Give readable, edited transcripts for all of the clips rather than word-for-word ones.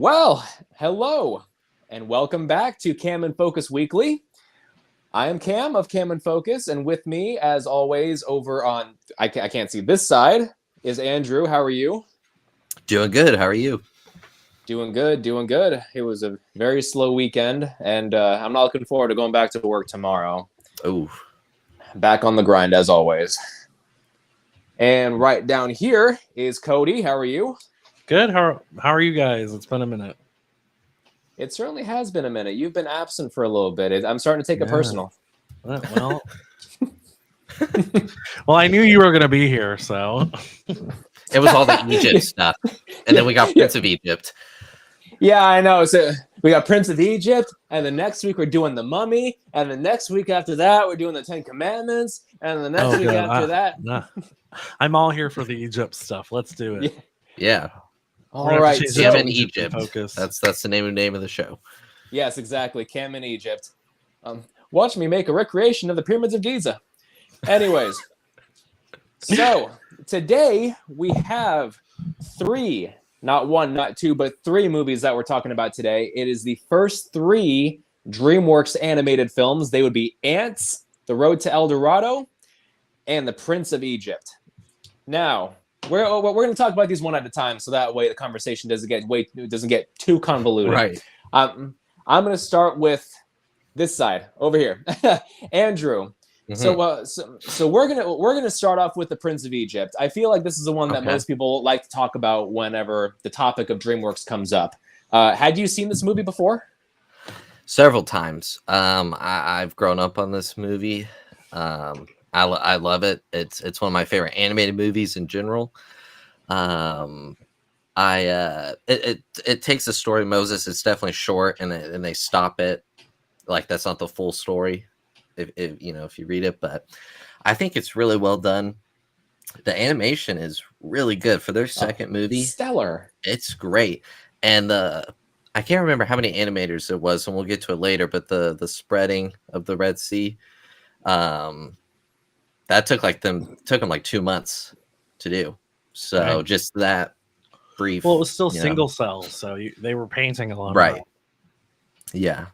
Well, hello, and welcome back to Cam and Focus Weekly. I am Cam of Cam and Focus, and with me, as always, over on I can't see this side is Andrew. How are you? Doing good. How are you? Doing good, doing good. It was a very slow weekend, and I'm not looking forward to going back to work tomorrow. Oh, Back on the grind as always. And right down here is Cody. How are you? Good. How are you guys? It's been a minute. It certainly has been a minute. You've been absent for a little bit. I'm starting to take it personal. Well, well, I knew you were going to be here, so it was all the Egypt stuff, and then we got Prince of Egypt. Yeah, I know. So we got Prince of Egypt, and the next week we're doing the Mummy, and the next week after that we're doing the Ten Commandments, and the next week after that. Nah. I'm all here for the Egypt stuff. Let's do it. Yeah. All right. Cam in Egypt. Focus. That's the name of the show. Yes, exactly. Cam in Egypt. Watch me make a recreation of the pyramids of Giza. Anyways, so today we have three. Not one, not two, but three movies that we're talking about today. It is the first three DreamWorks animated films. They would be Antz, The Road to El Dorado, and The Prince of Egypt. Now, we're going to talk about these one at a time, so that way the conversation doesn't get too convoluted. Right. I'm going to start with this side over here, Andrew. Mm-hmm. So we're gonna start off with The Prince of Egypt. I feel like this is the one that most people like to talk about whenever the topic of DreamWorks comes up. Had you seen this movie before? Several times. I've grown up on this movie. I love it. It's one of my favorite animated movies in general. It takes the story of Moses. It's definitely short, and they stop it. Like that's not the full story. If you read it, but I think it's really well done. The animation is really good for their second movie. Stellar. It's great. And I can't remember how many animators it was, and we'll get to it later, but the spreading of the Red Sea, that took them like 2 months to do. So just that brief. Well, it was still single cell, so they were painting a lot. Right. Yeah.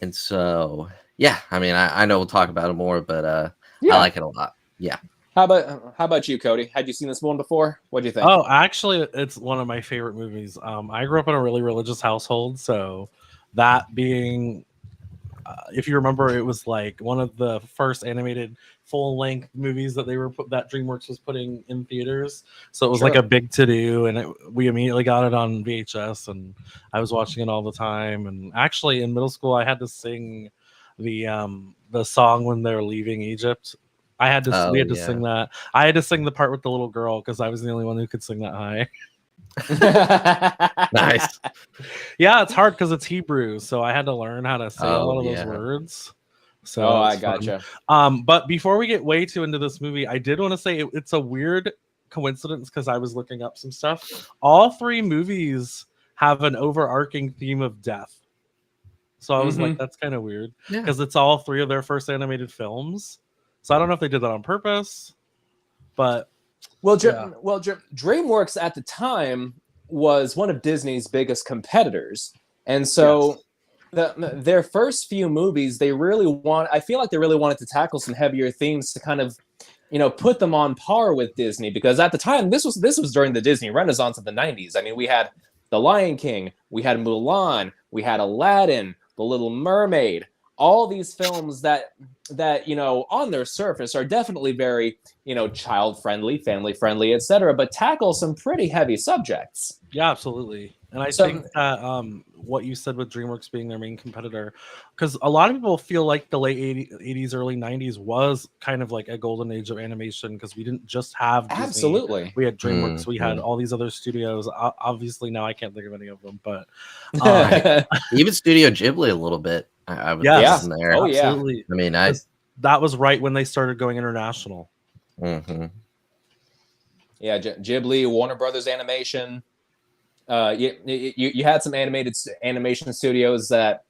And so yeah, I mean, I know we'll talk about it more, but I like it a lot. Yeah. How about you, Cody? Had you seen this one before? What do you think? Oh, actually, it's one of my favorite movies. I grew up in a really religious household, so that being, if you remember, it was like one of the first animated full-length movies that that DreamWorks was putting in theaters. So it was like a big to-do, and we immediately got it on VHS, and I was watching it all the time. And actually, in middle school, I had to sing the song when they're leaving Egypt. We had to sing that. I had to sing the part with the little girl because I was the only one who could sing that high. Nice. Yeah, it's hard because it's Hebrew, so I had to learn how to say a lot of those words. So I gotcha. But before we get way too into this movie, I did want to say it's a weird coincidence because I was looking up some stuff. All three movies have an overarching theme of death. So I was like, that's kind of weird because it's all three of their first animated films. So I don't know if they did that on purpose, but DreamWorks at the time was one of Disney's biggest competitors, and so their first few movies, I feel like they really wanted to tackle some heavier themes to kind of, put them on par with Disney, because at the time this was during the Disney Renaissance of the 90s. I mean, we had The Lion King, we had Mulan, we had Aladdin, The Little Mermaid, all these films that on their surface are definitely very, child friendly, family friendly, etc., but tackle some pretty heavy subjects. Yeah, absolutely. And I think that what you said with DreamWorks being their main competitor, because a lot of people feel like the late 80s, early 90s was kind of like a golden age of animation, because we didn't just have Disney. Absolutely. We had DreamWorks, we had all these other studios. Obviously, now I can't think of any of them, but even Studio Ghibli a little bit. I would in there. Oh, yeah. Absolutely. I mean, that was right when they started going international. Mm-hmm. Yeah, Ghibli, Warner Brothers Animation. You had some animation studios that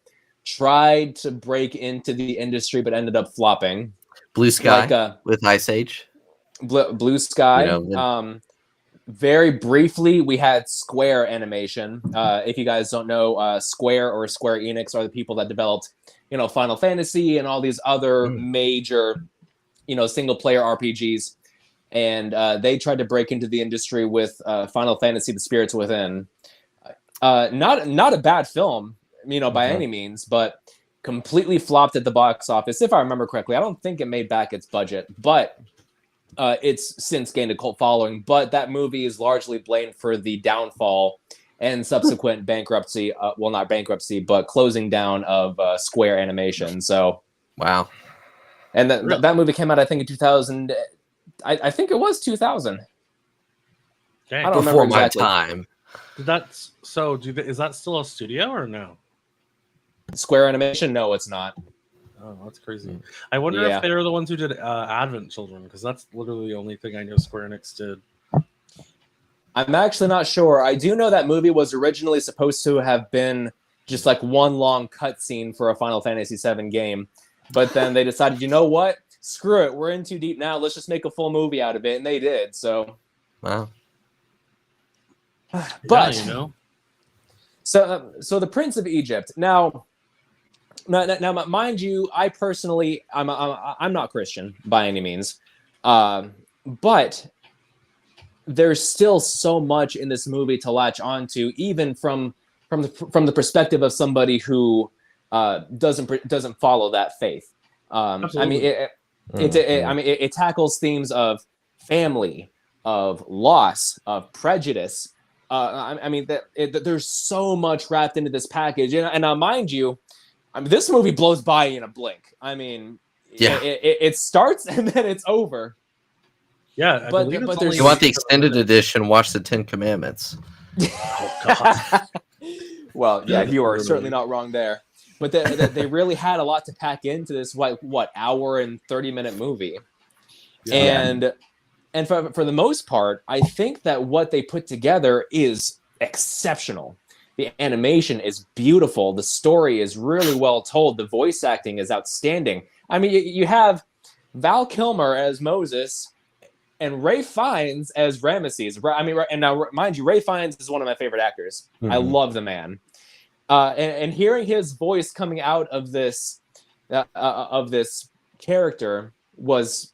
tried to break into the industry but ended up flopping. Blue Sky with Ice Age. Blue Sky. very briefly, we had Square Animation. If you guys don't know, Square or Square Enix are the people that developed, Final Fantasy and all these other major, single-player RPGs. And they tried to break into the industry with Final Fantasy: The Spirits Within. Not a bad film, by any means, but completely flopped at the box office. If I remember correctly, I don't think it made back its budget, but it's since gained a cult following. But that movie is largely blamed for the downfall and subsequent bankruptcy. Well, not bankruptcy, but closing down of Square Animation. So, wow. And that movie came out, I think, in 2000. I think it was 2000. Okay. I don't Before remember my exactly. time. Is that still a studio or no? Square Animation? No, it's not. Oh, that's crazy. I wonder if they're the ones who did Advent Children, because that's literally the only thing I know Square Enix did. I'm actually not sure. I do know that movie was originally supposed to have been just like one long cutscene for a Final Fantasy VII game, but then they decided, you know what? Screw it. We're in too deep now. Let's just make a full movie out of it, and they did. So, wow. But yeah, so the Prince of Egypt. Now, mind you, I personally, I'm not Christian by any means, but there's still so much in this movie to latch onto, even from the perspective of somebody who doesn't follow that faith. I mean, it tackles themes of family, of loss, of prejudice. There's so much wrapped into this package, and mind you, this movie blows by in a blink. I mean, it starts and then it's over. Yeah, but if you want the extended edition, watch the 10 Commandments. Oh, God. Well, yeah, you are certainly not wrong there. But they really had a lot to pack into this hour and 30-minute movie, and for the most part, I think that what they put together is exceptional. The animation is beautiful. The story is really well told. The voice acting is outstanding. I mean, you have Val Kilmer as Moses and Ray Fiennes as Ramesses. I mean, and now, mind you, Ray Fiennes is one of my favorite actors. I love the man. And hearing his voice coming out of this character was,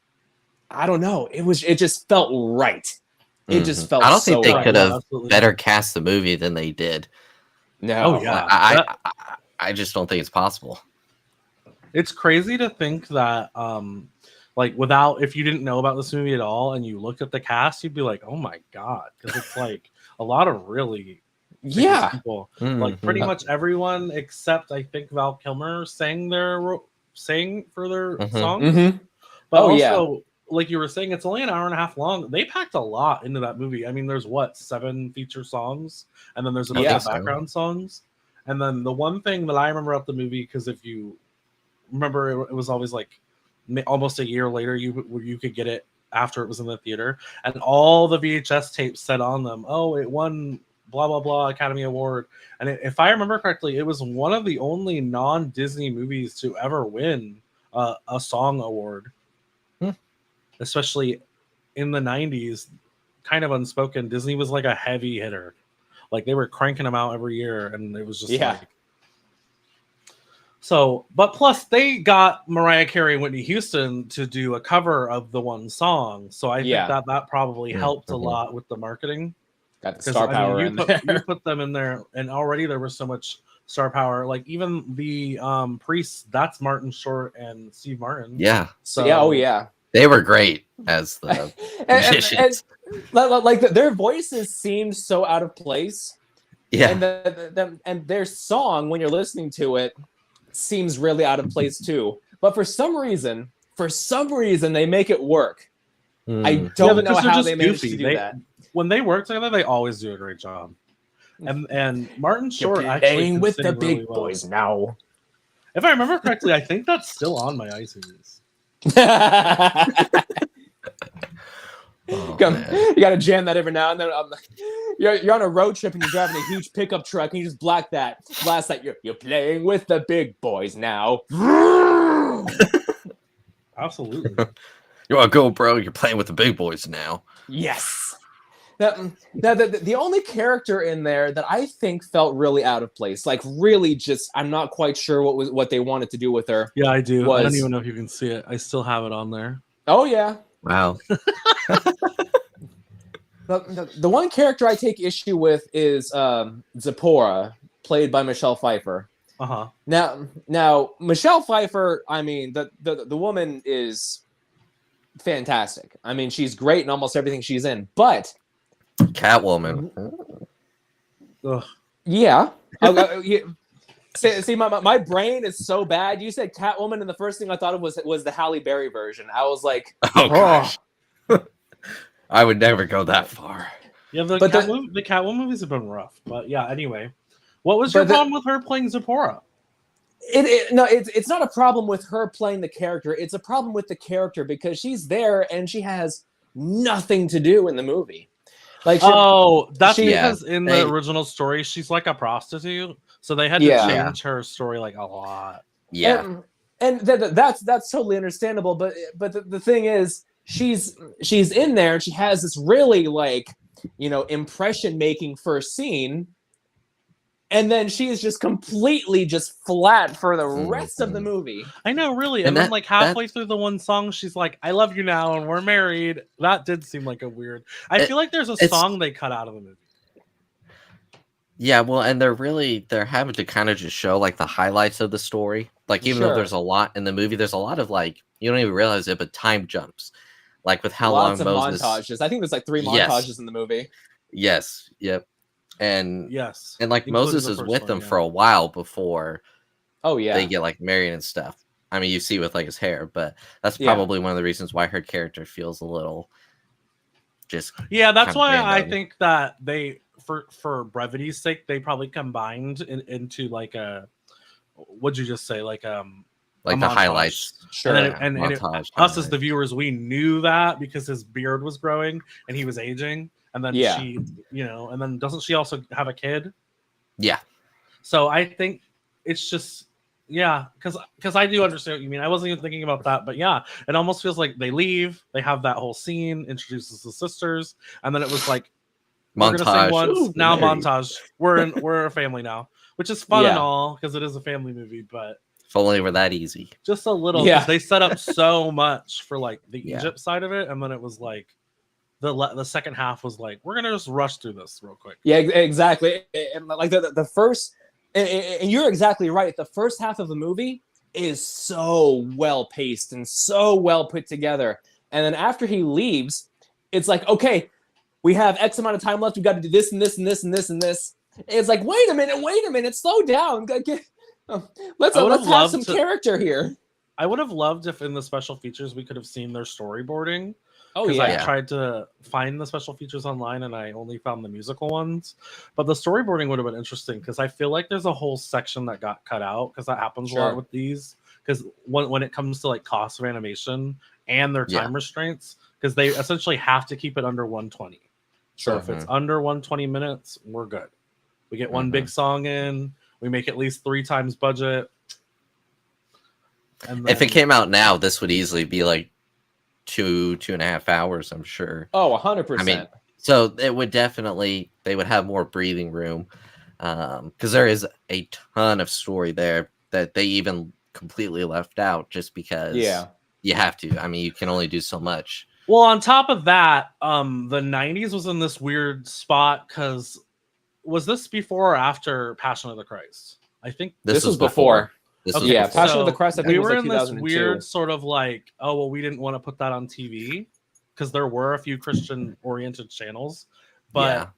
I don't know, it just felt right. It just felt. I don't so think they right. could have better cast the movie than they did. No, Oh, yeah. I just don't think it's possible. It's crazy to think that, without, if you didn't know about this movie at all and you looked at the cast, you'd be like, oh my God, because it's like a lot of really people. Like pretty much everyone except I think Val Kilmer sang for their songs. But also, like you were saying, it's only an hour and a half long. They packed a lot into that movie. I mean, there's 7 feature songs, and then there's a bunch of background songs. And then the one thing that I remember about the movie, because if you remember, it was always like almost a year later you could get it after it was in the theater, and all the VHS tapes said on them, oh, it won blah blah blah Academy Award. And if I remember correctly, it was one of the only non-Disney movies to ever win a song award. Especially in the 90s, kind of unspoken, Disney was like a heavy hitter. Like they were cranking them out every year, and it was just like. So, but plus they got Mariah Carey and Whitney Houston to do a cover of the one song. So I think that probably helped a lot with the marketing. Got the star power in there. You put them in there, and already there was so much star power. Like even the priests, that's Martin Short and Steve Martin. Yeah. So they were great as the musicians. Like their voices seemed so out of place. Yeah. And their song, when you're listening to it, seems really out of place too. But for some reason, they make it work. I don't know how they managed to do that. When they work together, they always do a great job. And Martin Short You're actually playing with the really big boys now. If I remember correctly, I think that's still on my iTunes. Oh, you gotta jam that every now and then. You're on a road trip and you're driving a huge pickup truck and you just blast that. You're playing with the big boys now. Absolutely. You want to go, bro? You're playing with the big boys now. Yes. The only character in there that I think felt really out of place, like really just, I'm not quite sure what they wanted to do with her. Yeah, I do. I don't Was- even know if you can see it. I still have it on there. Oh yeah. Wow. The one character I take issue with is Zipporah, played by Michelle Pfeiffer. Uh-huh. Now Michelle Pfeiffer, I mean, the woman is fantastic. I mean, she's great in almost everything she's in. But Catwoman. Ugh. yeah, see, my brain is so bad. You said Catwoman, and the first thing I thought of was the Halle Berry version. I was like, Oh gosh. I would never go that far. Yeah, the But Catwoman movies have been rough. But yeah, anyway. What was your problem with her playing Zipporah? It's not a problem with her playing the character. It's a problem with the character because she's there and she has nothing to do in the movie. Like, that's she- because in the original story she's like a prostitute, so they had to change her story like a lot. Yeah, and that's totally understandable. But the thing is, she's in there and she has this really like, you know, impression making first scene. And then she is just completely just flat for the rest of the movie. I know, really. And then like halfway through the one song, she's like, "I love you now, and we're married." That did seem like a weird. I feel like there's a song they cut out of the movie. Yeah, well, and they're having to kind of just show like the highlights of the story. Like even though there's a lot in the movie, there's a lot of like you don't even realize it, but time jumps. Like with how Lots long of Moses. montages. I think there's like 3 montages in the movie. Yes. Yep. And yes, and like Moses is with them for a while before they get like married and stuff. I mean, you see with like his hair, but that's probably one of the reasons why her character feels a little just that's why random. I think that they for brevity's sake they probably combined into like a what'd you just say like the highlights. Sure. And us as the viewers, we knew that because his beard was growing and he was aging. And then she, you know, and then doesn't she also have a kid? Yeah. So I think it's just, because I do understand what you mean. I wasn't even thinking about that, but yeah, it almost feels like they leave. They have that whole scene, introduces the sisters, and then it was like montage. We're gonna sing once, now montage. We're a family now, which is fun and all because it is a family movie, but if only were that easy. Just a little. Yeah. They set up so much for like the Egypt side of it, and then it was like. The second half was like we're gonna just rush through this real quick. Yeah, exactly. And like the first, and you're exactly right. The first half of the movie is so well paced and so well put together. And then after he leaves, it's like okay, we have X amount of time left. We got to do this and this and this and this and this. And it's like wait a minute, slow down. Let's have some character here. I would have loved if in the special features we could have seen their storyboarding. Oh yeah. I tried to find the special features online and I only found the musical ones. But the storyboarding would have been interesting because I feel like there's a whole section that got cut out because that happens a lot with these. Because when it comes to like cost of animation and their time restraints, because they essentially have to keep it under 120. So if it's under 120 minutes, we're good. We get one big song in, we make at least 3 times budget. And then, if it came out now, this would easily be like 2.5 hours, I'm sure. Oh, 100%. I mean, so it would definitely, they would have more breathing room because there is a ton of story there that they even completely left out just because you have to. I mean, you can only do so much. Well, on top of that, the 90s was in this weird spot because was this before or after Passion of the Christ? I think this was before. Passion of the Christ. I think we was were like in 2002. this weird sort of like, oh well, we didn't want to put that on TV because there were a few Christian-oriented channels, but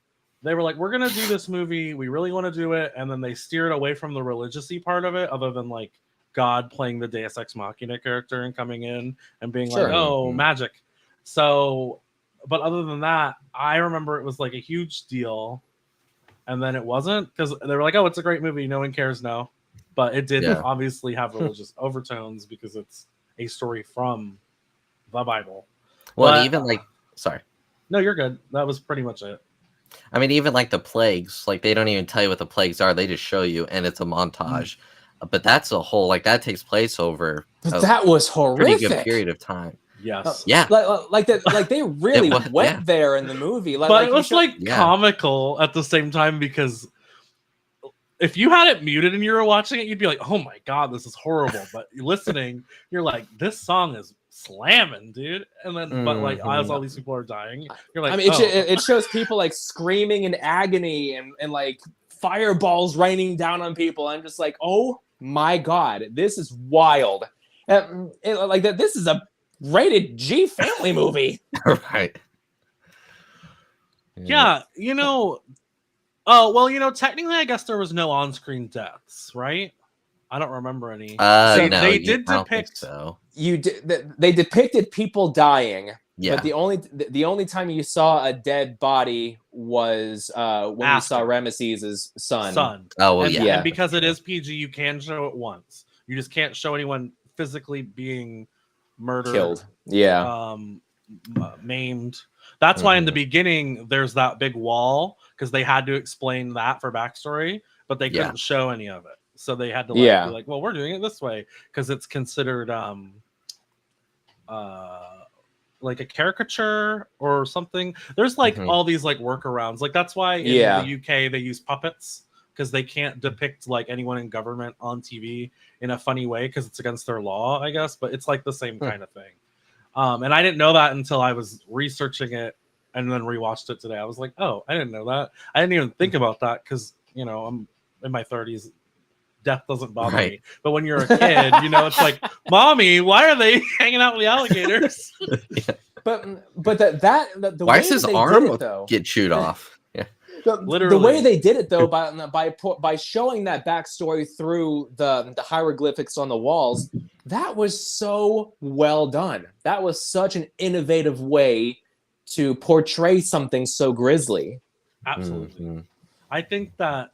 they were like, we're gonna do this movie. We really want to do it, and then they steered away from the religious-y part of it, other than like God playing the Deus Ex Machina character and coming in and being like, oh, magic. So, but other than that, I remember it was like a huge deal, and then it wasn't because they were like, oh, it's a great movie. No one cares now. But it did obviously have religious overtones because it's a story from the Bible. Well, but, even like, sorry. No, you're good. That was pretty much it. I mean, even like the plagues, like they don't even tell you what the plagues are. They just show you and it's a montage. But that's a whole, like that takes place over that was horrific. Pretty good period of time. Yes. Yeah. Like that, like they really went there in the movie. But it was comical at the same time, because if you had it muted and you were watching it, you'd be like, "Oh my god, this is horrible." But listening, you're like, "This song is slamming, dude." And then, but like, as all these people are dying, you're like, I mean, it shows people like screaming in agony and like fireballs raining down on people. I'm just like, oh my god, this is wild. Like that, this is a rated G family movie. Right. Yeah, oh, well, technically, I guess there was no on-screen deaths, right? I don't remember any. No, they did depict. So. They depicted people dying. Yeah. But the only time you saw a dead body was when you saw Ramesses' son. Oh well, yeah. And because it is PG, you can show it once. You just can't show anyone physically being murdered, killed. Yeah. Maimed. That's why in the beginning there's that big wall, because they had to explain that for backstory, but they couldn't show any of it. So they had to be like, well, we're doing it this way because it's considered like a caricature or something. There's like all these like workarounds. Like that's why in the UK they use puppets, because they can't depict like anyone in government on TV in a funny way because it's against their law, I guess. But it's like the same kind of thing. And I didn't know that until I was researching it and then rewatched it today. I was like, oh, I didn't know that. I didn't even think about that because, I'm in my 30s. Death doesn't bother me. But when you're a kid, it's like, Mommy, why are they hanging out with the alligators? But the why way does his they arm did it, though, get chewed off? Yeah. The way they did it, though, by showing that backstory through the hieroglyphics on the walls, that was so well done. That was such an innovative way to portray something so grisly. Absolutely. I think that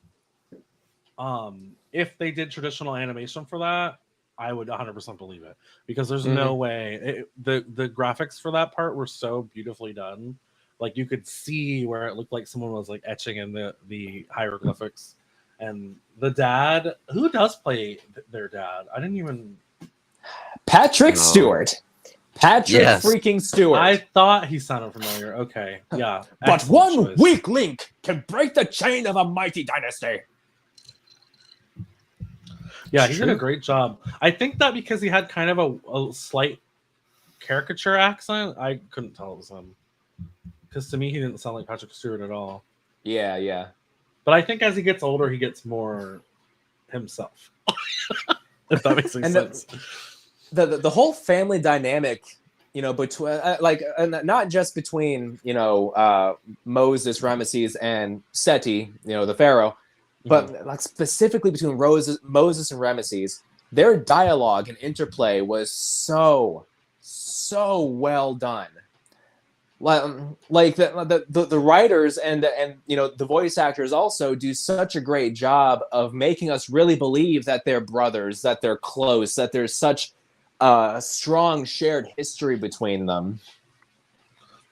if they did traditional animation for that, I would 100% believe it, because there's no way. The graphics for that part were so beautifully done. Like you could see where it looked like someone was like etching in the hieroglyphics. And the dad, who does play their dad? I didn't even. Patrick Stewart. Patrick freaking Stewart. I thought he sounded familiar. Okay, yeah. But one weak link can break the chain of a mighty dynasty. Yeah, he did a great job. I think that because he had kind of a slight caricature accent, I couldn't tell it was him. Because to me, he didn't sound like Patrick Stewart at all. Yeah, yeah. But I think as he gets older, he gets more himself. If that makes any sense. The whole family dynamic, between not just between Moses, Ramesses, and Seti, the pharaoh, but like specifically between Moses and Ramesses, their dialogue and interplay was so well done. Like the writers and the voice actors also do such a great job of making us really believe that they're brothers, that they're close, that there's such a strong shared history between them.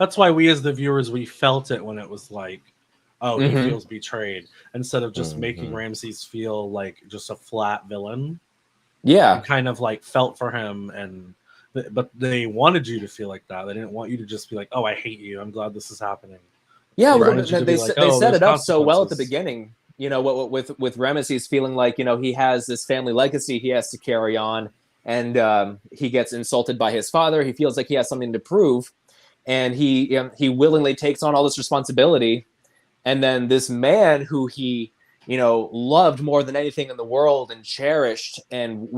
That's why we as the viewers, we felt it when it was like, oh, he feels betrayed, instead of just making Ramesses feel like just a flat villain. Yeah, kind of like felt for him, but they wanted you to feel like that. They didn't want you to just be like, oh, I hate you, I'm glad this is happening. Yeah, they set it up so well at the beginning. With Ramesses feeling like he has this family legacy he has to carry on, and he gets insulted by his father. He feels like he has something to prove, and he willingly takes on all this responsibility. And then this man who he, loved more than anything in the world and cherished and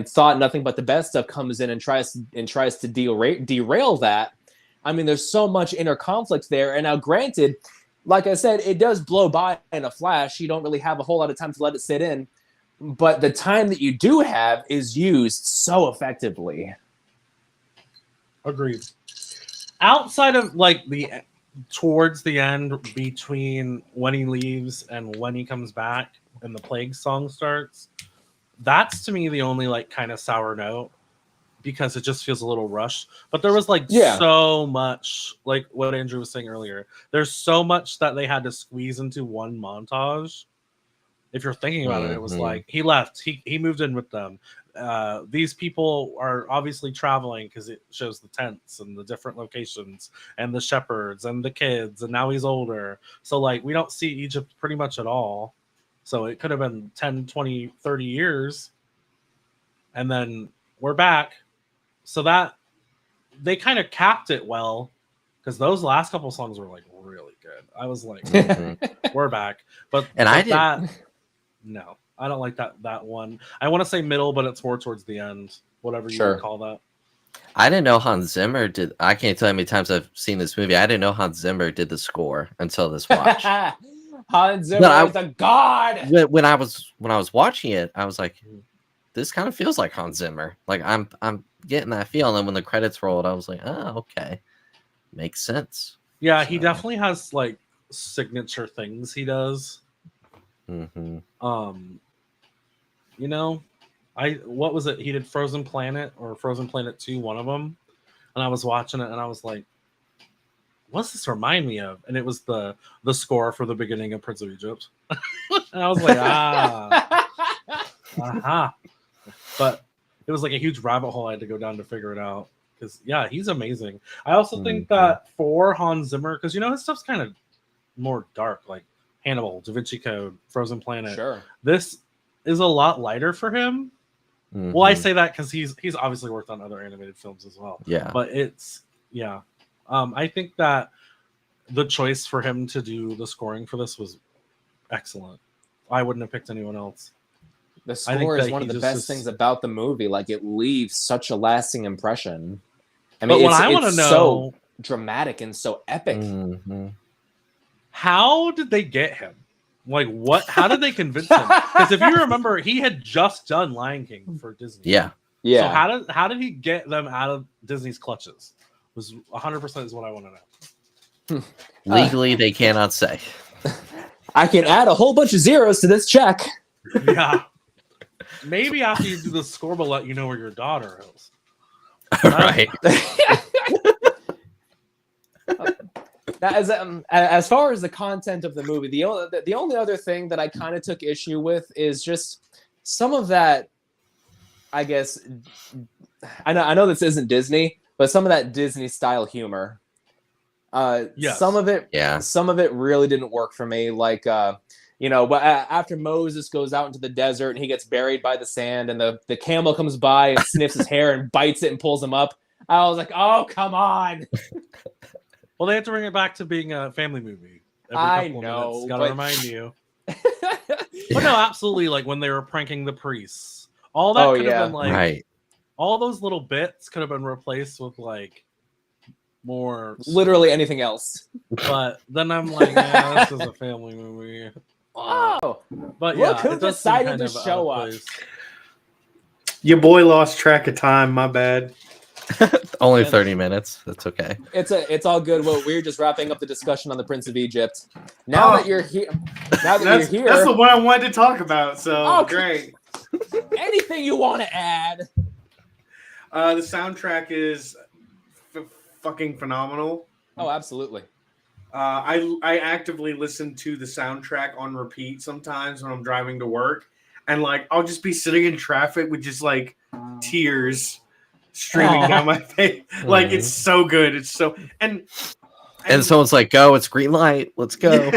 thought nothing but the best of comes in and tries to derail that. I mean, there's so much inner conflict there. And now, granted, like I said, it does blow by in a flash. You don't really have a whole lot of time to let it sit in. But the time that you do have is used so effectively. Agreed. Outside of like towards the end, between when he leaves and when he comes back and the plague song starts, that's to me the only like kind of sour note, because it just feels a little rushed. But there was like so much, like what Andrew was saying earlier, there's so much that they had to squeeze into one montage. If you're thinking about it, it was like he left, he moved in with them, these people are obviously traveling because it shows the tents and the different locations and the shepherds and the kids, and now he's older. So like we don't see Egypt pretty much at all. So it could have been 10, 20, 30 years. And then we're back. So that they kind of capped it well, because those last couple songs were like really good. I was like, we're back. But I no, I don't like that one. I want to say middle, but it's more towards the end, whatever you would call that. I didn't know Hans Zimmer did. I can't tell you how many times I've seen this movie. I didn't know Hans Zimmer did the score until this watch. Hans Zimmer is a god. When I was watching it, I was like, this kind of feels like Hans Zimmer. Like I'm getting that feel. And then when the credits rolled, I was like, oh, okay, makes sense. Yeah, he definitely has like signature things he does. Mm-hmm. You know, what was it? He did Frozen Planet or Frozen Planet 2, one of them. And I was watching it and I was like, what's this remind me of? And it was the score for the beginning of Prince of Egypt. And I was like, But it was like a huge rabbit hole I had to go down to figure it out. Because yeah, he's amazing. I also think that for Hans Zimmer, because you know his stuff's kind of more dark, like Hannibal, Da Vinci Code, Frozen Planet. Sure. This is a lot lighter for him. Mm-hmm. Well, I say that because he's obviously worked on other animated films as well. Yeah. But it's I think that the choice for him to do the scoring for this was excellent. I wouldn't have picked anyone else. The score is one of the best things about the movie. Like, it leaves such a lasting impression. I mean, it's so dramatic and so epic. Mm-hmm. How did they get him? Like, what? How did they convince him? Because if you remember, he had just done Lion King for Disney. Yeah. So how did he get them out of Disney's clutches? Was 100% is what I want to know. Legally, they cannot say. I can add a whole bunch of zeros to this check. Yeah. Maybe after you do the score, we'll let you know where your daughter is. Right. As far as the content of the movie, the only other thing that I kind of took issue with is just some of that. I guess I know this isn't Disney, but some of that Disney style humor. Yes. Some of it really didn't work for me. Like, but after Moses goes out into the desert and he gets buried by the sand, and the camel comes by and sniffs his hair and bites it and pulls him up, I was like, oh, come on. Well, they have to bring it back to being a family movie. I know. Gotta remind you. But no, absolutely. Like when they were pranking the priests, all that could have been like, right. All those little bits could have been replaced with like more, literally anything else. But then I'm like, yeah, this is a family movie. Oh, but yeah, look who decided to show up. Your boy lost track of time. My bad. Only 30 minutes. That's okay. It's all good. Well, we're just wrapping up the discussion on the Prince of Egypt. Now that you're here, that's the one I wanted to talk about. So great. Anything you want to add? The soundtrack is fucking phenomenal. Oh, absolutely. I actively listen to the soundtrack on repeat sometimes when I'm driving to work, and like I'll just be sitting in traffic with just like tears streaming down my face. Like it's so good. It's so and someone's like, "Go! It's green light. Let's go."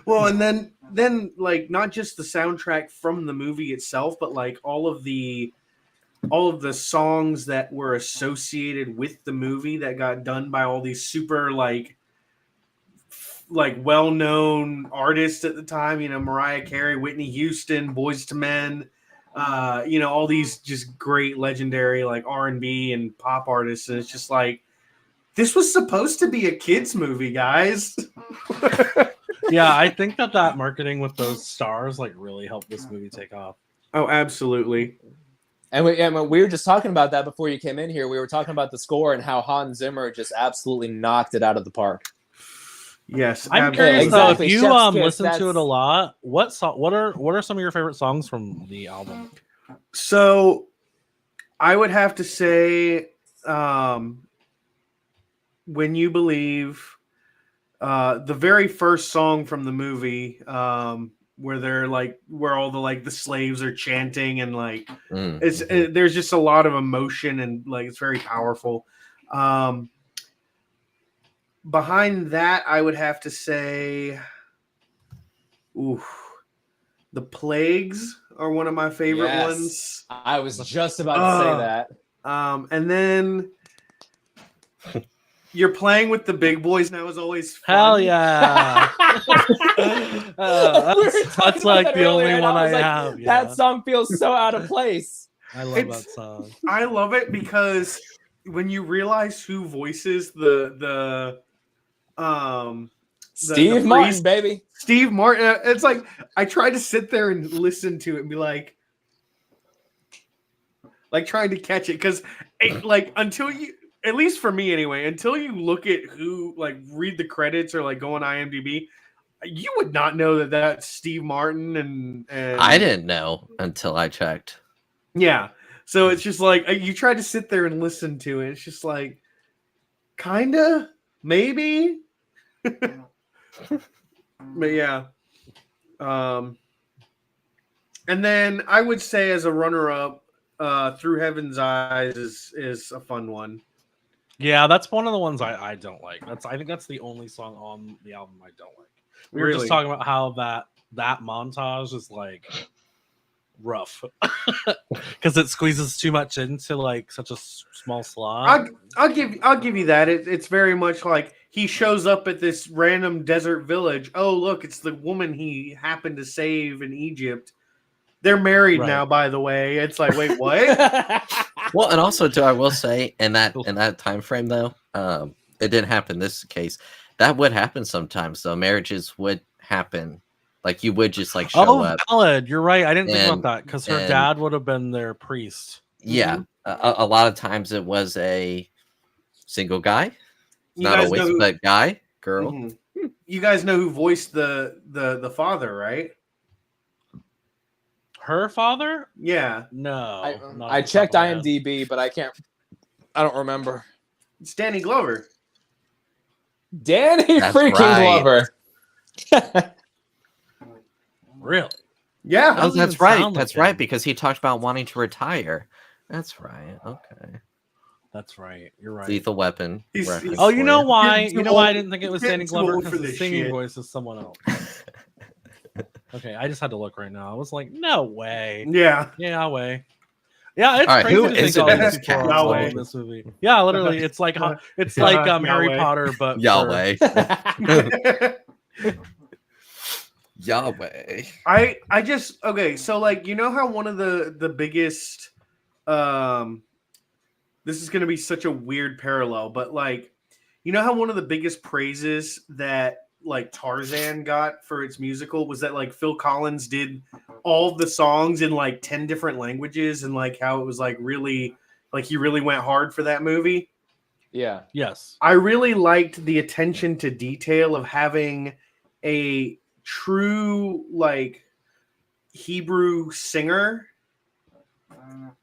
Well, and then like not just the soundtrack from the movie itself, but like all of the songs that were associated with the movie that got done by all these super like well-known artists at the time. You know, Mariah Carey, Whitney Houston, Boyz II Men. All these just great legendary like R&B and pop artists, and it's just like this was supposed to be a kids movie, guys. Yeah, I think that marketing with those stars like really helped this movie take off. Oh, absolutely. And we were just talking about that before you came in here. We were talking about the score and how Hans Zimmer just absolutely knocked it out of the park. Yes, I'm curious though, if you listen to it a lot, what are some of your favorite songs from the album? So, I would have to say, "When You Believe," the very first song from the movie, where they're like where all the like the slaves are chanting and like Mm. there's just a lot of emotion and like it's very powerful. Behind that, I would have to say, ooh, the Plagues are one of my favorite Yes. ones. I was just about to say that. And then You're Playing with the Big Boys Now is always fun. Hell yeah! That's like the only one I have. Yeah. That song feels so out of place. I love that song. I love it because when you realize who voices the Steve Martin, baby. Steve Martin, it's like I tried to sit there and listen to it and be like trying to catch it because like until you, at least for me anyway, until you look at who like read the credits or like go on IMDb, you would not know that that's Steve Martin and I didn't know until I checked. Yeah. So it's just like you try to sit there and listen to it. It's just like kinda, maybe. But yeah. And then I would say as a runner-up, Through Heaven's Eyes is a fun one. Yeah, that's one of the ones I don't like. I think that's the only song on the album I don't like. We were just talking about how that montage is like rough because it squeezes too much into like such a small slot. I'll give you that. It's very much like he shows up at this random desert village. Oh, look, it's the woman he happened to save in Egypt. They're married now, by the way. It's like, wait, what? Well, and also too, I will say in that time frame though, it didn't happen in this case. That would happen sometimes though. Marriages would happen. Like you would just like show up. Valid. You're right. I didn't think about that because her dad would have been their priest. Yeah. A lot of times it was a single guy. Not always, but guy, girl. Mm-hmm. You guys know who voiced the father, right? Her father? Yeah. No. I checked IMDb, but I don't remember. It's Danny Glover. Danny freaking Glover. Really? Yeah. Oh, that's right. That's right, because he talked about wanting to retire. That's right. Okay. That's right. You're right. Lethal Weapon. Oh, you know why? You know why I didn't think it was Danny Danny Glover? Because the singing voice is someone else. Okay, I just had to look right now. I was like, no way. Yeah. Yahweh. Yeah, it's right, crazy who to is think it all in these this people are cast? involved in this movie. Yeah, literally, it's like Harry Potter, but Yahweh. Yahweh. I just okay, so like you know how one of the biggest this is gonna be such a weird parallel, but like you know how one of the biggest praises that like Tarzan got for its musical was that like Phil Collins did all the songs in like 10 different languages and like how it was like really like he really went hard for that movie. Yeah. Yes. I really liked the attention to detail of having a true like Hebrew singer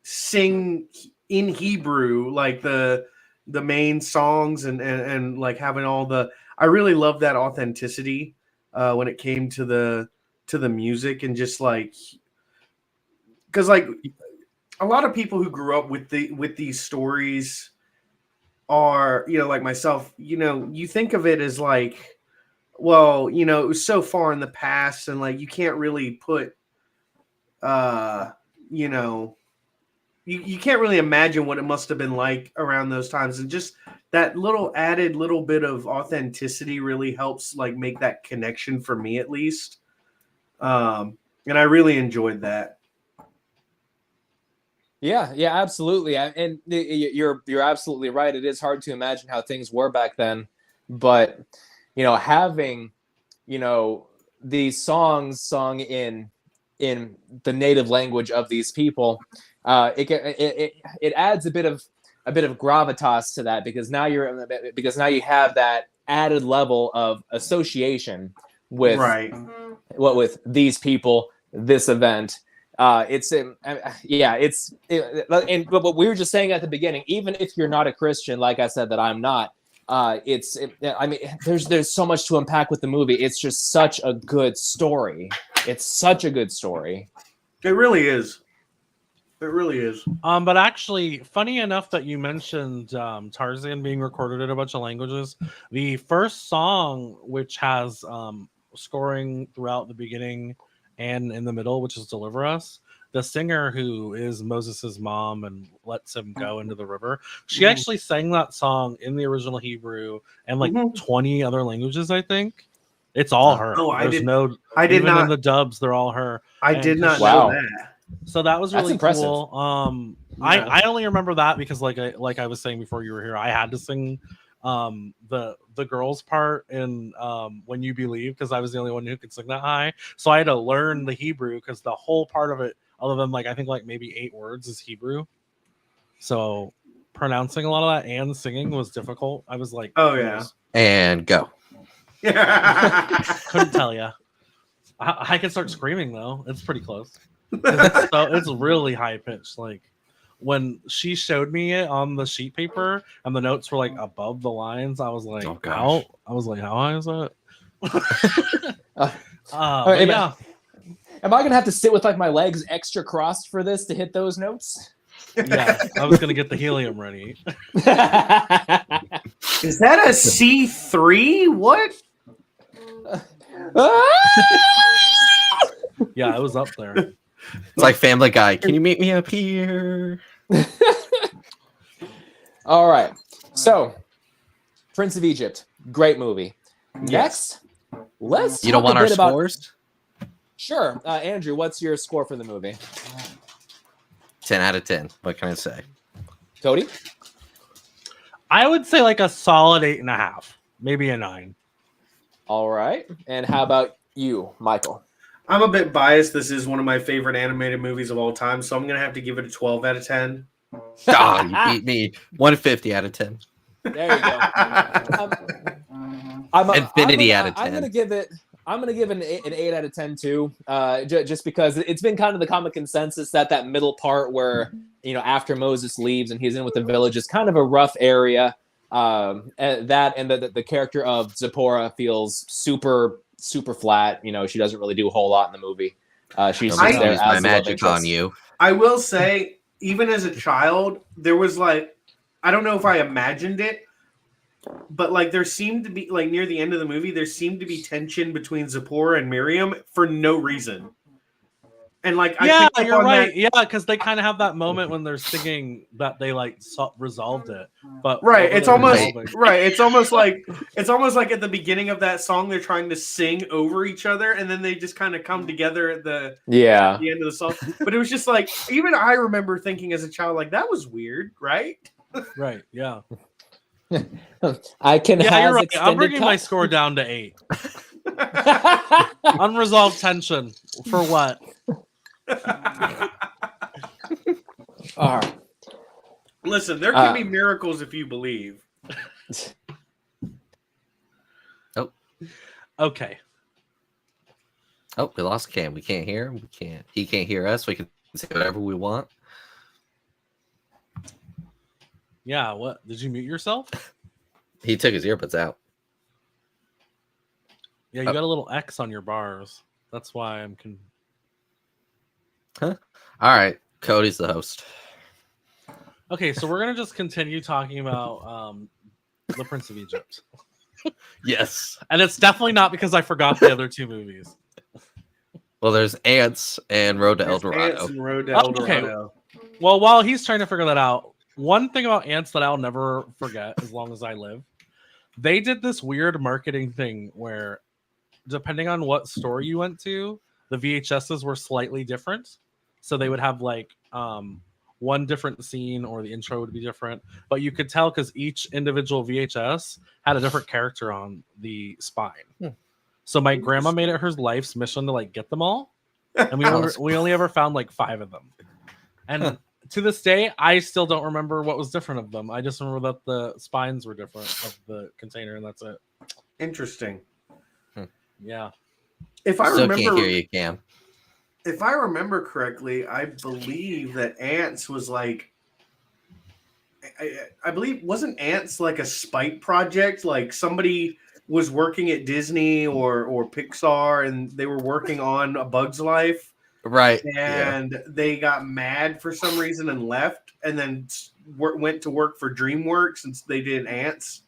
sing in Hebrew like the main songs and like having all the I really love that authenticity when it came to the music and just like because like a lot of people who grew up with these stories are, you know, like myself, you know, you think of it as like, well, you know, it was so far in the past and like you can't really put you know, you can't really imagine what it must have been like around those times, and just that little added little bit of authenticity really helps like make that connection for me at least. And I really enjoyed that. Yeah, absolutely. And you're absolutely right. It is hard to imagine how things were back then, but you know, having, you know, these songs sung in the native language of these people, it adds a bit of gravitas to that because now you have that added level of association with with these people, this event. But what we were just saying at the beginning, even if you're not a Christian, like I said that I'm not, I mean, there's so much to unpack with the movie. It's just such a good story. It's such a good story. It really is. It really is. But actually, funny enough that you mentioned Tarzan being recorded in a bunch of languages. The first song, which has scoring throughout the beginning and in the middle, which is "Deliver Us," the singer who is Moses's mom and lets him go into the river, she actually sang that song in the original Hebrew and like 20 other languages. I think it's all her. Oh, I did even not in the dubs. They're all her. I did not Wow. know that. So that was That's really impressive. cool. Yeah. I only remember that because like I was saying before you were here, I had to sing the girls part in When You Believe because I was the only one who could sing that high. So I had to learn the Hebrew because the whole part of it, other than like I think like maybe 8 words, is Hebrew. So pronouncing a lot of that and singing was difficult. I was like, Oh, yeah. And go. couldn't tell you. I can start screaming though. It's pretty close. It's really high pitched. Like when she showed me it on the sheet paper and the notes were like above the lines, I was like, Oh, gosh. how high is that? Right, Yeah. Am I gonna have to sit with like my legs extra crossed for this to hit those notes? Yeah, I was gonna get the helium ready. Is that a C3? What? Yeah, it was up there. It's like Family Guy. Can you meet me up here? All right. So, Prince of Egypt, great movie. Next, let's You don't talk want a our bit about- scores? Sure. Andrew, what's your score for the movie? 10 out of 10. What can I say? Cody? I would say like a solid 8.5, maybe a 9. All right. And how about you, Michael? I'm a bit biased. This is one of my favorite animated movies of all time, so I'm going to have to give it a 12 out of 10. Oh, you beat me. 150 out of 10. There you go. I'm Infinity out of 10. I'm gonna give it an 8 out of 10 too. Just because it's been kind of the common consensus that middle part where after Moses leaves and he's in with the village is kind of a rough area. And the character of Zipporah feels super flat. She doesn't really do a whole lot in the movie. She's I just there use as my the love magic interest. on you. I will say, even as a child, there was like, I don't know if I imagined it, but like there seemed to be like near the end of the movie, there seemed to be tension between Zipporah and Miriam for no reason. And like, I picked up you're on right. that. Yeah, because they kind of have that moment when they're singing that they like resolved it. But Right, it's almost resolving- right. It's almost like at the beginning of that song, they're trying to sing over each other, and then they just kind of come together at the end of the song. But it was just like, even I remember thinking as a child, like that was weird, right? Right. Yeah. I can Yeah, have you're right. I'm extended bringing my cut. score down to 8. Unresolved tension for what? All right. Listen, there can be miracles if you believe. Okay. Oh, we lost Cam. We can't hear him. He can't hear us. We can say whatever we want. Yeah. What? Did you mute yourself? He took his earbuds out. Yeah, you got a little X on your bars. That's why I'm. All right. Cody's the host. Okay, so we're gonna just continue talking about the Prince of Egypt, Yes. and it's definitely not because I forgot the other 2 movies. Well, there's Antz and Road to El Dorado. Antz and Road to El Okay. Dorado. Well, while he's trying to figure that out, one thing about Antz that I'll never forget as long as I live, they did this weird marketing thing where, depending on what store you went to, the VHSs were slightly different. So they would have like one different scene, or the intro would be different, but you could tell because each individual VHS had a different character on the spine. So my grandma made it her life's mission to like get them all, and we only ever found like 5 of them. And to this day, I still don't remember what was different of them. I just remember that the spines were different of the container, and that's it. Interesting. Yeah. If I Still remember, can't hear you, Cam. if I remember correctly, I believe that Antz was like, I believe, wasn't Antz like a spite project? Like somebody was working at Disney or Pixar, and they were working on A Bug's Life, Right. and they got mad for some reason and left, and then went to work for DreamWorks since they did Antz.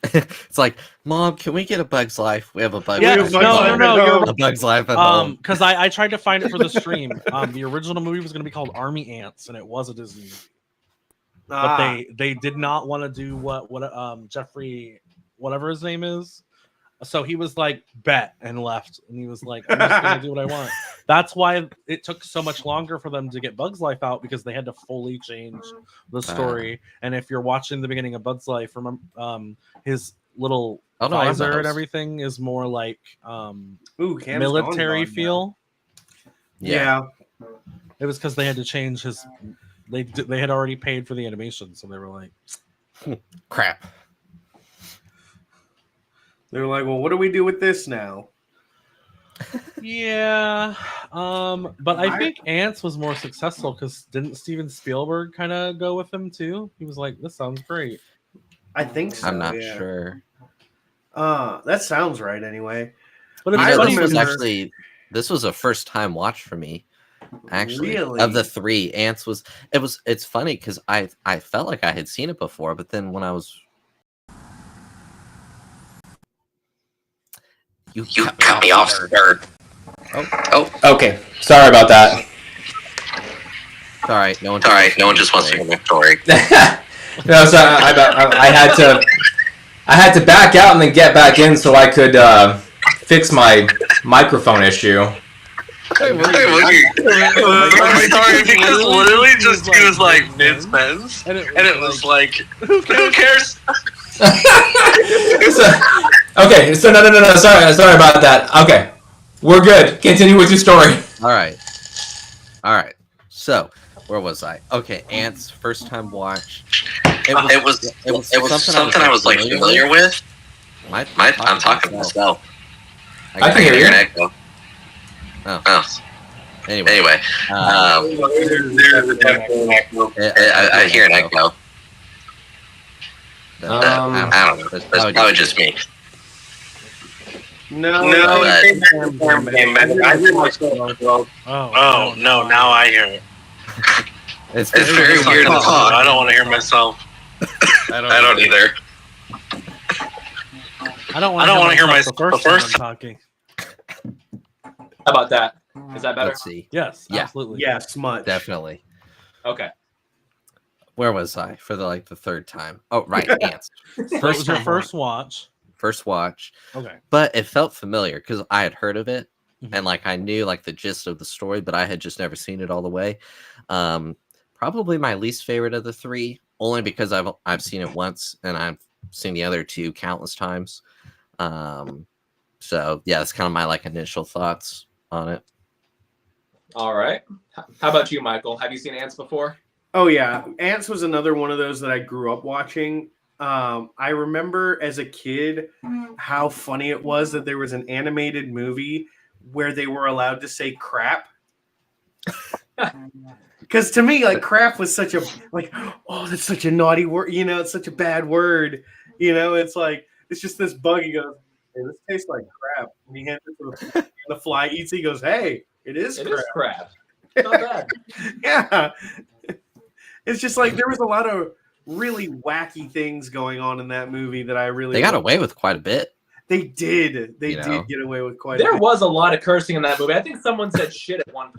It's like, Mom, can we get A Bug's Life? We have a Bug's Yeah, Life. no. A Bug's Life at home. Because I tried to find it for the stream. The original movie was going to be called Army Ants, and it was a Disney movie. But they did not want to do what Jeffrey, whatever his name is. So he was like, bet, and left. And he was like, I'm just going to do what I want. That's why it took so much longer for them to get Bug's Life out, because they had to fully change the story. And if you're watching the beginning of Bug's Life, remember his little visor and everything is more like military feel. Yeah. It was because they had to change his. They had already paid for the animation, so they were like, crap. They were like, well, what do we do with this now? Yeah. But I think Antz was more successful because didn't Steven Spielberg kind of go with him too? He was like, this sounds great. I think so. I'm not sure. That sounds right anyway. But this was a first time watch for me. Actually, Really? of the three, Antz it's funny because I felt like I had seen it before, but then when I was you cut me off, sir. Oh, okay. Sorry about that. It's all right. No one just wants to hear my story. No, so I had to back out and then get back in so I could fix my microphone issue. Sorry, because literally just he was like mid-sentence, and it was like, who cares? Okay, so no. Sorry about that. Okay, we're good. Continue with your story. All right. So where was I? Okay, Antz first time watch. It was something I was like familiar with. I'm talking to myself. I can hear you. An echo. Oh. Anyway. I hear an echo. I don't know. That's probably just me. No. I hear myself. Oh, no, now I hear it. It's very weird to talk. I don't want to hear myself. I don't either. I don't want to hear myself the first time talking. How about that? Is that better? Let's see. Yes, Yeah. absolutely. Yeah, smut. Definitely. Okay. Where was I for the third time? Oh, right, Antz. First your first watch. First watch. Okay. But it felt familiar because I had heard of it and I knew the gist of the story, but I had just never seen it all the way. Probably my least favorite of the three, only because I've seen it once and I've seen the other two countless times. So yeah, that's kind of my initial thoughts on it. All right. How about you, Michael? Have you seen Antz before? Oh yeah, Antz was another one of those that I grew up watching. I remember as a kid how funny it was that there was an animated movie where they were allowed to say crap. Because to me, crap was such a that's such a naughty word. It's such a bad word. It's just this bug. He goes, "Hey, this tastes like crap." And he hands it to the fly eats it. He goes, "Hey, it is crap. Not bad." Yeah. It's just there was a lot of really wacky things going on in that movie that I really They got away with quite a bit. They did. They did get away with quite a bit. There was a lot of cursing in that movie. I think someone said shit at one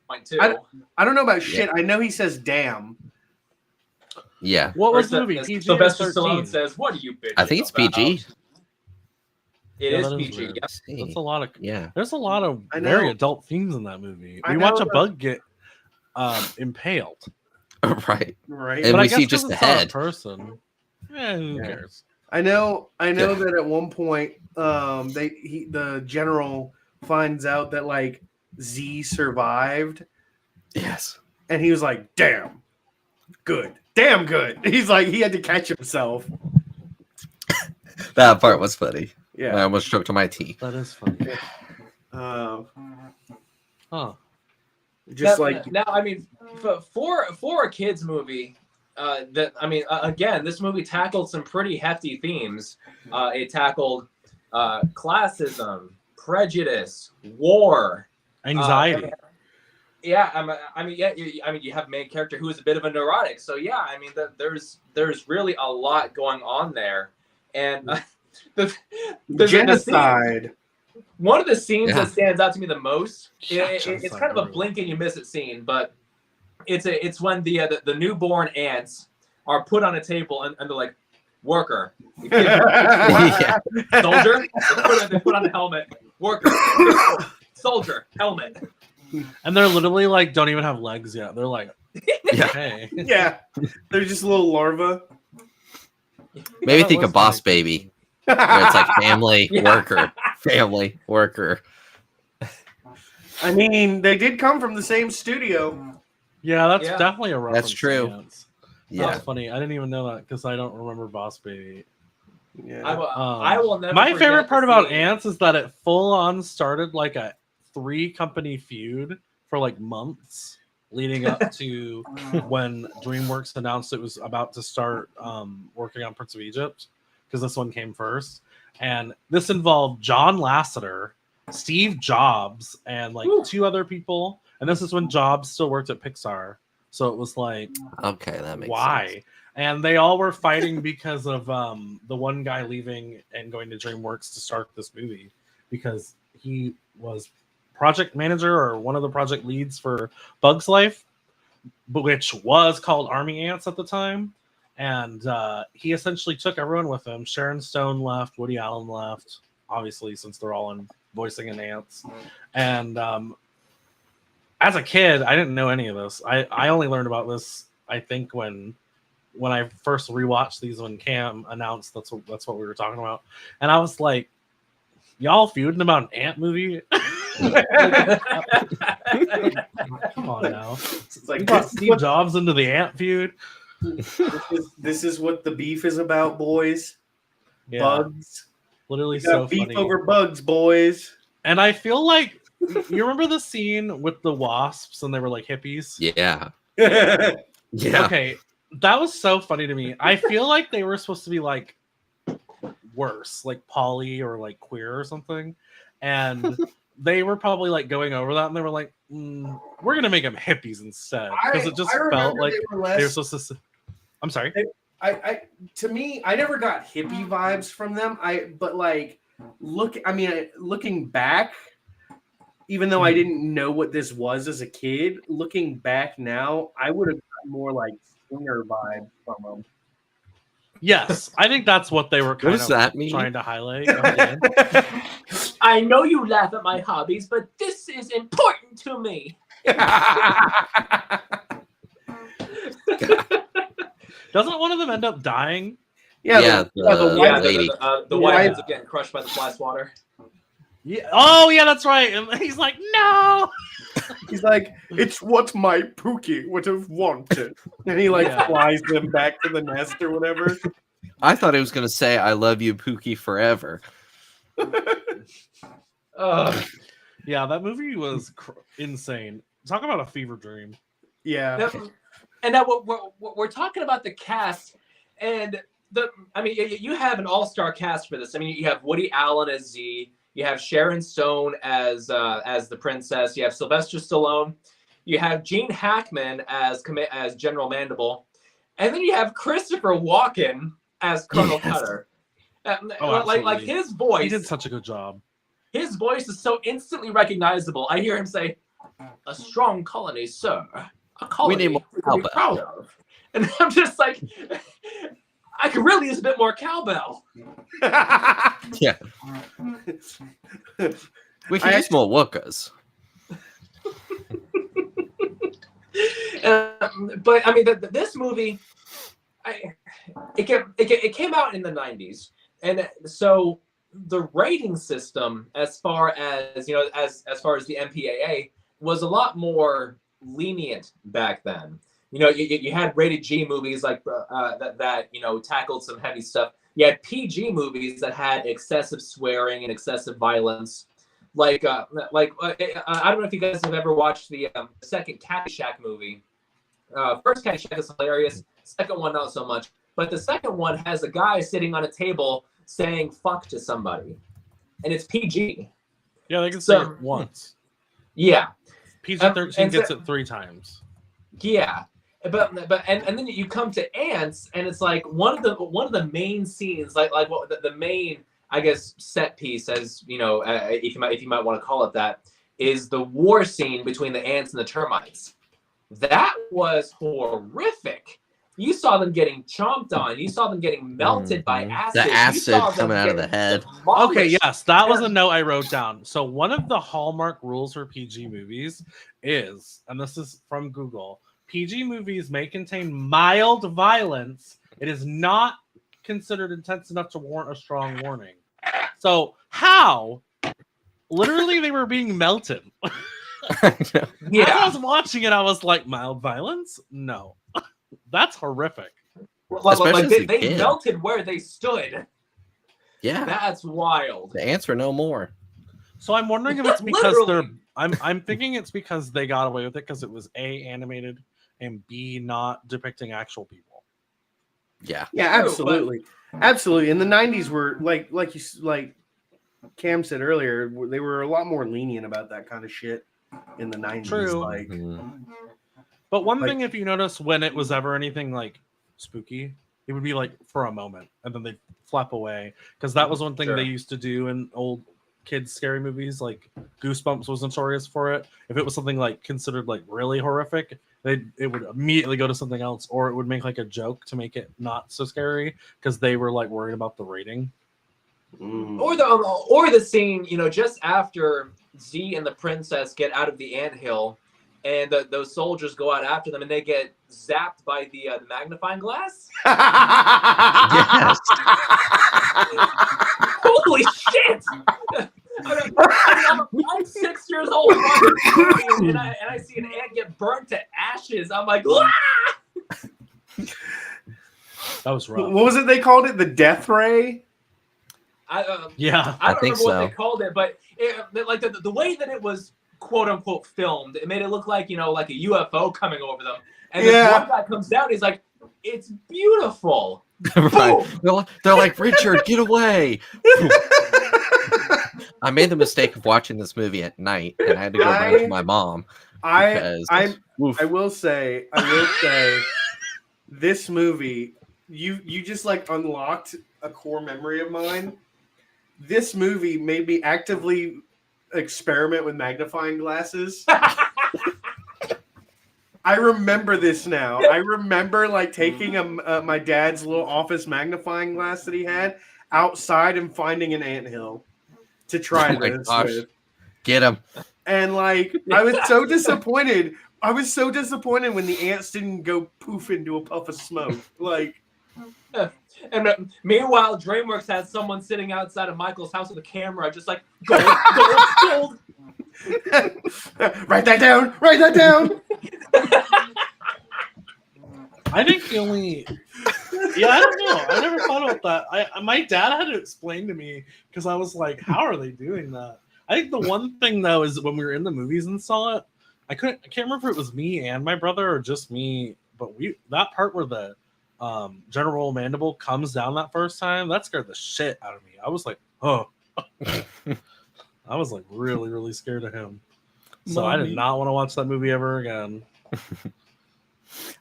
point too. I don't know about shit. I know he says damn. Yeah. What was the movie? PG Sylvester Stallone says, "What are you bitching I think it's PG. It is PG. That's a lot of yeah. There's a lot of very adult themes in that movie. We watch a bug get impaled. Right. And but we see just the head. Person. Yeah, who cares? I know that at one point, the general finds out that Z survived. Yes. And he was like, "Damn good. He's like, he had to catch himself. That part was funny. Yeah. I almost choked on my teeth. That is funny. Just now, I mean, for a kids movie, again, this movie tackled some pretty hefty themes. It tackled classism, prejudice, war, Anxiety. yeah, you have a main character who is a bit of a neurotic. So yeah, I mean, there's really a lot going on there, and the Genocide. one of the scenes Yeah. that stands out to me the most, it's Genocide, kind of a really. blink and you miss it scene, but it's when the newborn ants are put on a table and they're like, worker, Yeah. soldier, they put on the helmet, worker, soldier, helmet. And they're literally like don't even have legs yet. They're like, Yeah. hey. Yeah, they're just little larvae. Maybe That think was of Boss funny. Baby, where it's like family, Yeah. worker, family, worker. I mean, they did come from the same studio. Yeah, that's Yeah. definitely a reference. to true. Ants. Yeah. That's funny. I didn't even know that because I don't remember Boss Baby. Yeah. I will never. My forget favorite the part about scene. Antz is that it full on started like a 3-company feud for like months leading up to when DreamWorks announced it was about to start working on Prince of Egypt, because this one came first. And this involved John Lasseter, Steve Jobs, and like 2 other people. And this is when Jobs still worked at Pixar. So it was like, Okay, that makes why? sense. And they all were fighting because of the one guy leaving and going to DreamWorks to start this movie, because he was project manager or one of the project leads for Bugs Life, which was called Army Ants at the time. And he essentially took everyone with him. Sharon Stone left, Woody Allen left, obviously, since they're all in voicing in Ants. And as a kid, I didn't know any of this. I only learned about this, I think, when I first rewatched these when Cam announced that's what we were talking about. And I was like, y'all feuding about an ant movie? Come on now. It's like You brought this is, Steve Jobs into the ant feud? this is what the beef is about, boys. Yeah, Bugs. literally We got so beef funny. over bugs, boys. And I feel like, you remember the scene with the wasps and they were like hippies? Yeah. Yeah. Yeah. Okay, that was so funny to me. I feel like they were supposed to be like worse, like poly or like queer or something. And they were probably like going over that and they were like, we're going to make them hippies instead. Because it just I felt remember like they were they were less. supposed to. I'm sorry. To me, I never got hippie vibes from them. Looking back, even though I didn't know what this was as a kid, looking back now, I would have gotten more like singer vibes from them. Yes, I think that's what they were kind does of that mean? trying to highlight. Go ahead. I know you laugh at my hobbies, but this is important to me. Doesn't one of them end up dying? Yeah, the the white lady. The white ends up getting crushed by the splash water. Yeah. Oh, yeah, that's right. And he's like, no. He's like, it's what my Pookie would have wanted. And he like Yeah. flies them back to the nest or whatever. I thought it was going to say, I love you, Pookie, forever. Yeah, that movie was insane. Talk about a fever dream. Yeah. And now we're talking about the cast, and you have an all-star cast for this. I mean, you have Woody Allen as Z, you have Sharon Stone as the princess, you have Sylvester Stallone, you have Gene Hackman as General Mandible, and then you have Christopher Walken as Colonel Yes. Cutter. Oh, like absolutely. his He voice. did such a good job. His voice is so instantly recognizable. I hear him say, "A strong colony, sir. A colony need more we can be cowbell." proud of." And I'm just like, I could really use a bit more cowbell. Yeah. We can use more Wookas. But I mean, this movie, it came out in the 90s, and so the rating system, as far as as far as the MPAA, was a lot more lenient back then. You had rated G movies like that tackled some heavy stuff. You had PG movies that had excessive swearing and excessive violence. I don't know if you guys have ever watched the second Caddyshack movie. First Caddyshack is hilarious. Second one, not so much. But the second one has a guy sitting on a table saying "fuck" to somebody. and it's PG. Yeah, they can say it once. Yeah, PG-13 gets it 3 times. Yeah, but then you come to Antz, and it's like one of the main scenes, like what the main, I guess, set piece, as you know, if you might want to call it that, is the war scene between the ants and the termites. That was horrific. You saw them getting chomped on. You saw them getting melted by acid. The acid coming out of the head. Demolished. Okay, yes, that was a note I wrote down. So one of the hallmark rules for PG movies is, and this is from Google, PG movies may contain mild violence. It is not considered intense enough to warrant a strong warning. So how? Literally, they were being melted. As I was watching it, I was like, mild violence? No. That's horrific. Like they melted where they stood. Yeah. That's wild. The ants are no more. So I'm wondering if it's because they're... I'm thinking it's because they got away with it because it was A, animated, and B, not depicting actual people. Yeah. Yeah, absolutely. Absolutely. In the 90s were like Cam said earlier, they were a lot more lenient about that kind of shit in the 90s. True. But one thing, if you notice, when it was ever anything like spooky, it would be like for a moment, and then they'd flap away. Because that was one thing they used to do in old kids' scary movies. Like Goosebumps was notorious for it. If it was something like considered like really horrific, it would immediately go to something else, or it would make like a joke to make it not so scary because they were like worried about the rating. Or the scene, you know, just after Z and the princess get out of the anthill, and those soldiers go out after them, and they get zapped by the magnifying glass. Yes. Holy shit! I'm 6 years old, and I see an ant get burnt to ashes. I'm like, ah! That was rough. What was it they called it? The death ray? I don't think remember what they called it, but like the way that it was quote unquote filmed, it made it look like, you know, like a UFO coming over them. And then one guy comes down, he's like, "It's beautiful." Right. They're like, "Richard, get away." I made the mistake of watching this movie at night, and I had to go back to my mom. I will say, this movie, you just like unlocked a core memory of mine. This movie made me actively experiment with magnifying glasses. I remember this now. I remember like taking my dad's little office magnifying glass that he had outside and finding an anthill to try this with. Get him. And like, I was so disappointed. I was so disappointed when the ants didn't go poof into a puff of smoke. Like, and meanwhile, Dreamworks has someone sitting outside of Michael's house with a camera, just like, gold. Write that down. Write that down. I think the only, I don't know. I never thought about that. My dad had to explain to me because I was like, how are they doing that? I think the one thing though is when we were in the movies and saw it, I can't remember if it was me and my brother or just me, but that part where the General Mandible comes down that first time, that scared the shit out of me. I was like, oh. I was like really, really scared of him. So I did not want to watch that movie ever again.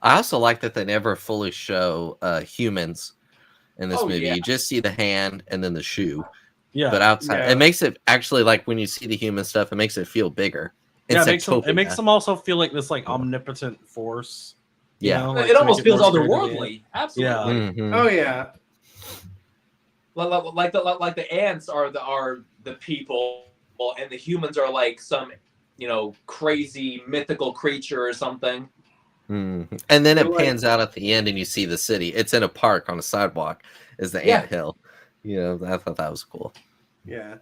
I also like that they never fully show humans in this movie. Yeah. You just see the hand and then the shoe. Yeah. But outside, it makes it actually, like when you see the human stuff, it makes it feel bigger. Yeah, it makes them also feel like this like omnipotent force. Yeah. You know, like, it almost feels more scary otherworldly. Absolutely. Yeah. Mm-hmm. Oh yeah. Like the ants are the people, and the humans are like some, you know, crazy mythical creature or something. Mm-hmm. And then it pans out at the end, and you see the city. It's in a park on a sidewalk. Is the ant hill? You know, I thought that was cool. Yeah.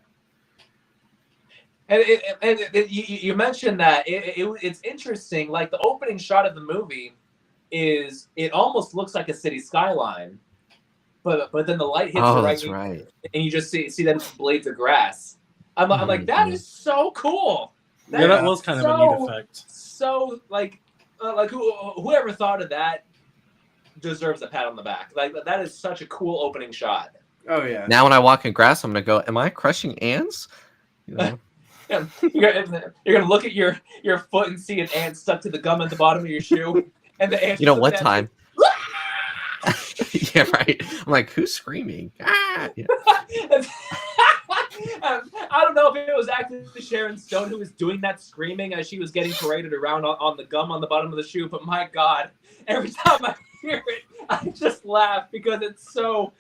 And you mentioned that it's interesting. Like the opening shot of the movie it almost looks like a city skyline, but then the light hits the right, and you just see that it's blades of grass. I'm like, that is so cool. That was kind of a neat effect. So like whoever thought of that deserves a pat on the back. Like that is such a cool opening shot. Oh yeah. Now when I walk in grass, I'm gonna go, am I crushing ants? You know? Yeah, you're gonna look at your foot and see an ant stuck to the gum at the bottom of your shoe, and the ant. You know what time? Yeah, right. I'm like, who's screaming? Ah! Yeah. I don't know if it was actually Sharon Stone who was doing that screaming as she was getting paraded around on the gum on the bottom of the shoe, but my God, every time I hear it, I just laugh because it's so.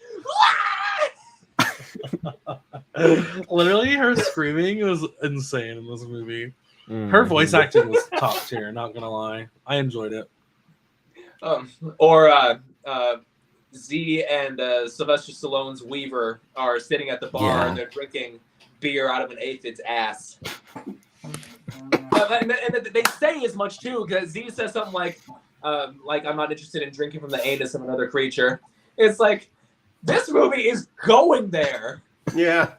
Literally, her screaming was insane in this movie. Her voice acting was top tier. Not gonna lie, I enjoyed it. Or Z and Sylvester Stallone's Weaver are sitting at the bar and they're drinking beer out of an aphid's ass. And they say as much too, because Z says something like I'm not interested in drinking from the anus of another creature. It's like, this movie is going there. Yeah.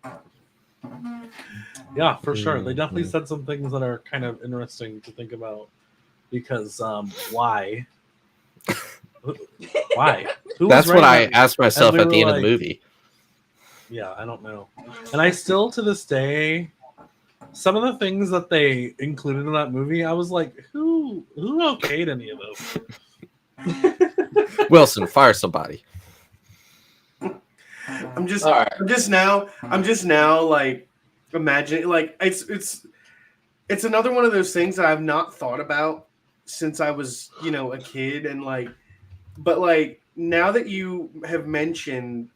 Yeah, for sure. They definitely said some things that are kind of interesting to think about. Because why? Why? That's what I asked myself at the end of the movie. Yeah, I don't know. And I still, to this day, some of the things that they included in that movie, I was like, who okayed any of this? Wilson, fire somebody. I'm just now like imagining, like it's another one of those things that I've not thought about since I was, a kid, and but now that you have mentioned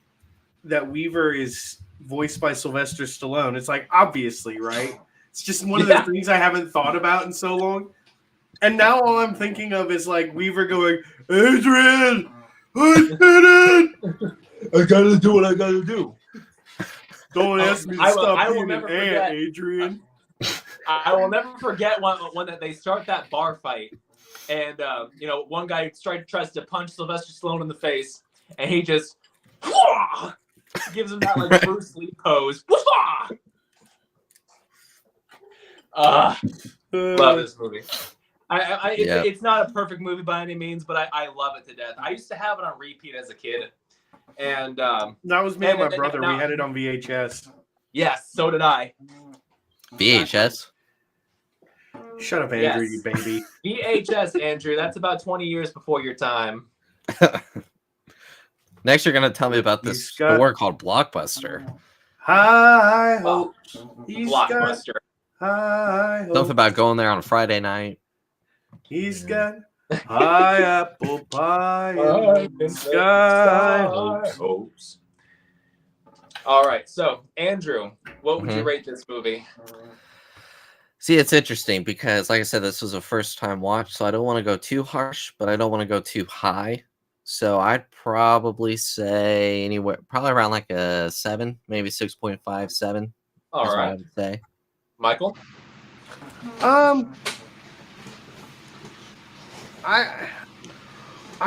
that Weaver is voiced by Sylvester Stallone, it's like, obviously, right? It's just one of those things I haven't thought about in so long. And now all I'm thinking of is like Weaver going, Adrian, I did it. I gotta do what I gotta do. Don't ask me to stop being an ant, Adrian. I will never forget when they start that bar fight, and one guy tries to punch Sylvester Stallone in the face, and he just gives him that like Bruce Lee pose. Love this movie. It's not a perfect movie by any means, but I love it to death. I used to have it on repeat as a kid. And that was me and my brother. We had it on VHS. Yes, so did I. VHS? Shut up, Andrew, you baby. VHS, Andrew. That's about 20 years before your time. Next, you're going to tell me about this store called Blockbuster. High hopes. Blockbuster. High hopes. Something about going there on a Friday night. He's got high apple pie and sky hopes. All right, so Andrew, what would you rate this movie? See, it's interesting because, like I said, this was a first-time watch, so I don't want to go too harsh, but I don't want to go too high. So I'd probably say anywhere, probably around like a 7, maybe 6.5, 7. All right. I would say. Michael? I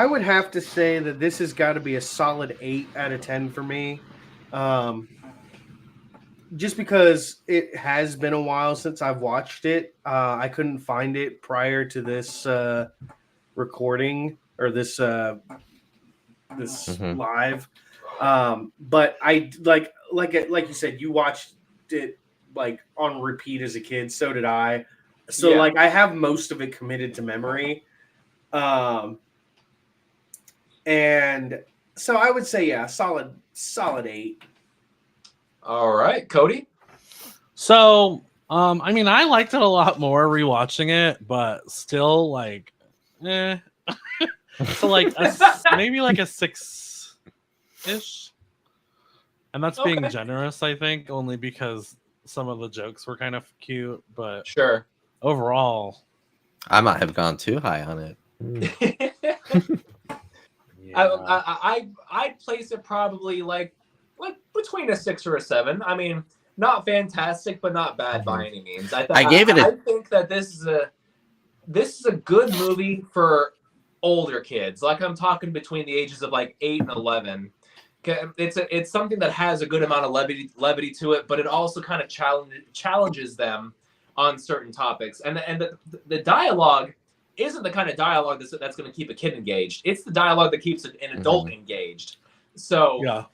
would have to say that this has got to be a solid 8 out of 10 for me. Just because it has been a while since I've watched it. I couldn't find it prior to this recording or this live. But I like you said, you watched it like on repeat as a kid. So did I. So I have most of it committed to memory. And so I would say, solid 8. All right, Cody. So, I mean, I liked it a lot more rewatching it, but still, so maybe like a 6-ish, and that's being generous, I think, only because some of the jokes were kind of cute, but sure. Overall, I might have gone too high on it. I'd place it probably like between a 6 or a 7. I mean, not fantastic, but not bad by any means. I think that this is a good movie for older kids. Like, I'm talking between the ages of like 8 and 11. It's something that has a good amount of levity to it, but it also kind of challenges them on certain topics. And the dialogue isn't the kind of dialogue that's going to keep a kid engaged. It's the dialogue that keeps an adult engaged. So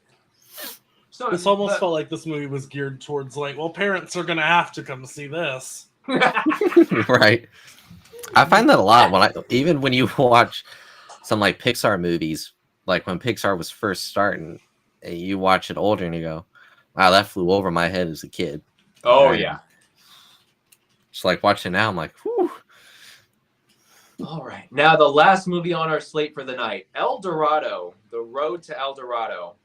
So This almost felt like this movie was geared towards like, well, parents are gonna have to come see this. Right. I find that a lot even when you watch some like Pixar movies, like when Pixar was first starting, and you watch it older and you go, wow, that flew over my head as a kid. Oh Right? yeah. Just like watching now, I'm like, whew. All right. Now the last movie on our slate for the night, El Dorado, The Road to El Dorado.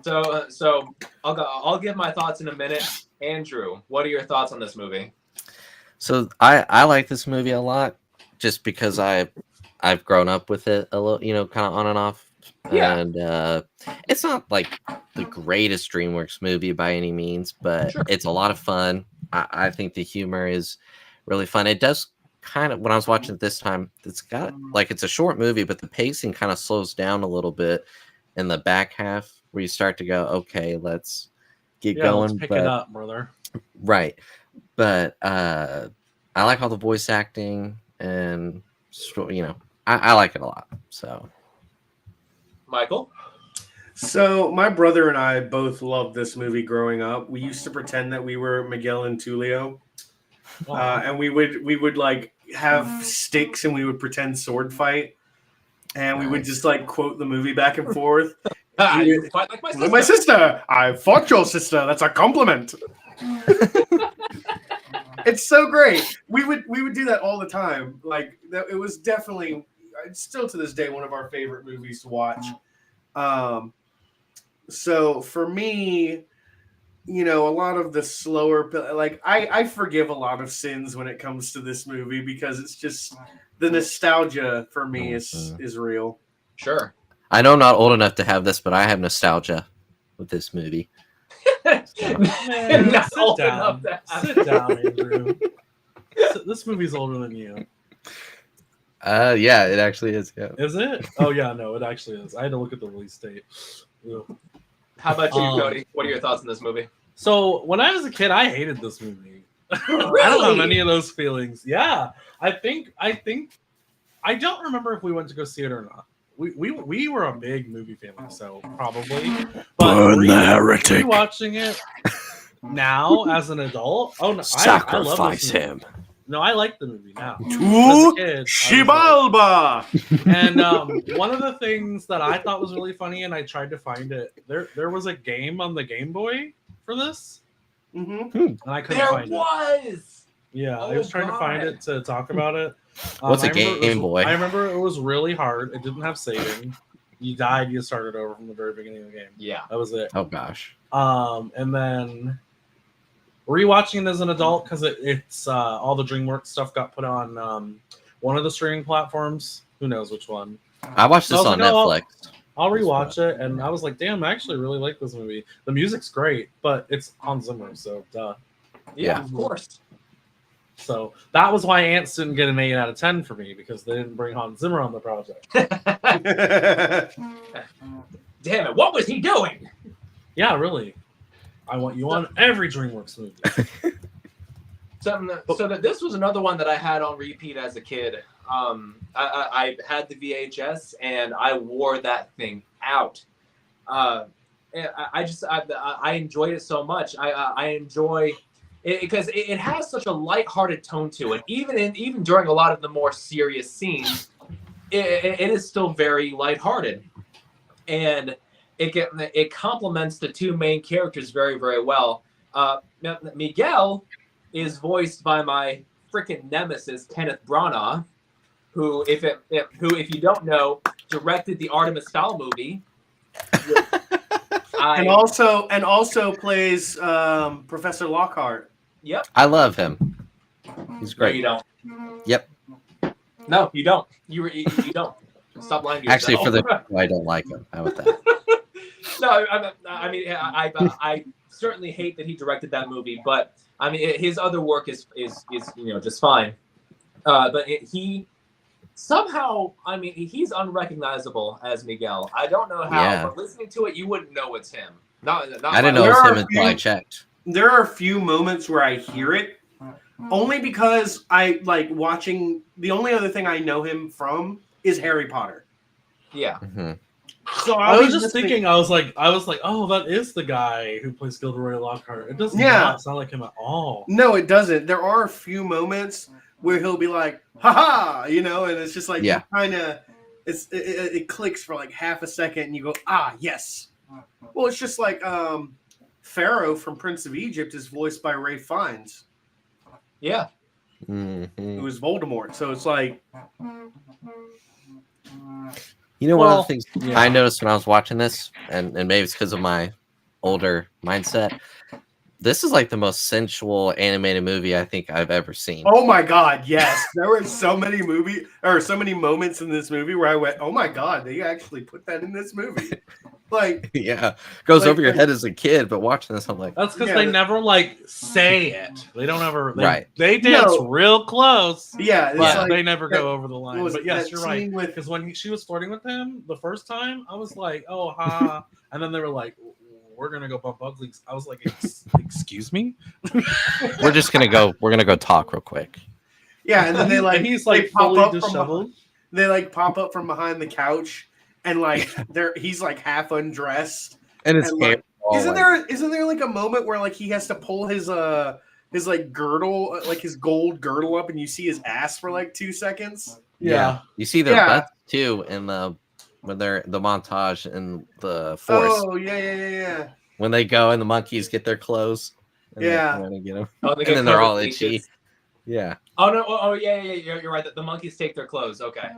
So I'll give my thoughts in a minute. Andrew, what are your thoughts on this movie? So I like this movie a lot just because I've grown up with it a little, kind of on and off. Yeah. And it's not like the greatest DreamWorks movie by any means, but Sure. it's a lot of fun. I think the humor is really fun. It does kind of, when I was watching it this time, it's a short movie, but the pacing kind of slows down a little bit in the back half where you start to go, okay, let's get going. Let's pick it up, brother. Right. But I like all the voice acting and, I like it a lot. So, Michael? So my brother and I both loved this movie growing up. We used to pretend that we were Miguel and Tulio. And we would like have sticks and we would pretend sword fight. And we would just like quote the movie back and forth. You fight like my sister. My sister, I fought your sister. That's a compliment. It's so great. We would do that all the time. Like it was definitely, still to this day, one of our favorite movies to watch. So for me, a lot of the slower, like I forgive a lot of sins when it comes to this movie because it's just the nostalgia for me is real. Sure. I know I'm not old enough to have this, but I have nostalgia with this movie. Man, Not sit old down. enough to have Sit down, Andrew. This movie's older than you. Yeah, it actually is. Yeah. Is it? Oh yeah, no, it actually is. I had to look at the release date. Ugh. How about you, Cody? What are your thoughts on this movie? So when I was a kid, I hated this movie. I don't have any of those feelings. Yeah, I think I don't remember if we went to go see it or not. We were a big movie family, so probably. But Burn the heretic. Rewatching it now as an adult, oh no, I love Sacrifice this movie. him. No, I like the movie now. To As a kid, I was Xibalba. And one of the things that I thought was really funny, and I tried to find it, there was a game on the Game Boy for this, Mm-hmm. and I couldn't There find it. was. Yeah, I Oh, was trying to find God. it to talk about it. What's a I remember Game Boy? I remember it was really hard. It didn't have saving. You died, you started over from the very beginning of the game. Yeah. That was it. Oh gosh. And then rewatching it as an adult because it's all the DreamWorks stuff got put on one of the streaming platforms. Who knows which one? I watched this I was on like, oh, Netflix. I'll rewatch it, and I was like, "Damn, I actually really like this movie. The music's great, but it's Hans Zimmer, so duh." Yeah, Yeah. of course. So that was why Antz didn't get an 8 out of 10 for me because they didn't bring Hans Zimmer on the project. Damn it! What was he doing? Yeah, really. I want you on every DreamWorks movie. So that this was another one that I had on repeat as a kid. I had the VHS and I wore that thing out. And I enjoyed it so much. I enjoy it because it has such a lighthearted tone to it. Even during a lot of the more serious scenes, it is still very lighthearted, and it complements the two main characters very, very well. Miguel is voiced by my freaking nemesis Kenneth Branagh, who, if you don't know, directed the Artemis Fowl movie. and also plays Professor Lockhart. Yep. I love him. He's No, great. you don't. Yep. No, you don't. You don't. Stop lying to yourself. Actually, for the I don't like him. How about that? No, I certainly hate that he directed that movie, but I mean his other work is just fine. But he somehow, he's unrecognizable as Miguel. I don't know how, Yeah. but listening to it, you wouldn't know it's him. Not I didn't know There it was are him a until I few- checked. There are a few moments where I hear it, only because I like watching. The only other thing I know him from is Harry Potter. Yeah. Mhm. So I was just thinking, I was like, oh, that is the guy who plays Gilderoy Lockhart. It does not sound like him at all. No, it doesn't. There are a few moments where he'll be like, "Ha ha," and it's just like kind of, it clicks for like half a second, and you go, "Ah, yes." Well, it's just like Pharaoh from Prince of Egypt is voiced by Ray Fiennes. Yeah. Mm-hmm. Who is Voldemort. So it's like, one of the things I noticed when I was watching this, and maybe it's because of my older mindset, this is like the most sensual animated movie I think I've ever seen. Oh my God, yes. There were so many moments in this movie where I went, oh my God, they actually put that in this movie. Like, yeah, goes over your head as a kid, but watching this, I'm like, that's because they never like say it. They don't ever. Right. They dance real close. Yeah, but they never go over the line. But yes, you're right. With... Because when she was flirting with him the first time, I was like, oh ha, and then they were like, we're gonna go bump uglies. I was like, excuse me. We're gonna go talk real quick. Yeah, and then they like, and he's like fully disheveled. They like pop up from behind the couch. And like he's like half undressed, and his hair. Isn't there like a moment where like he has to pull his like girdle, like his gold girdle up, and you see his ass for like 2 seconds? Yeah. You see their butts too in when they're the montage in the forest. Oh yeah. When they go and the monkeys get their clothes. And they get them. Oh, and then they're all itchy. Yeah. Oh no! Oh yeah. You're right. The monkeys take their clothes. Okay.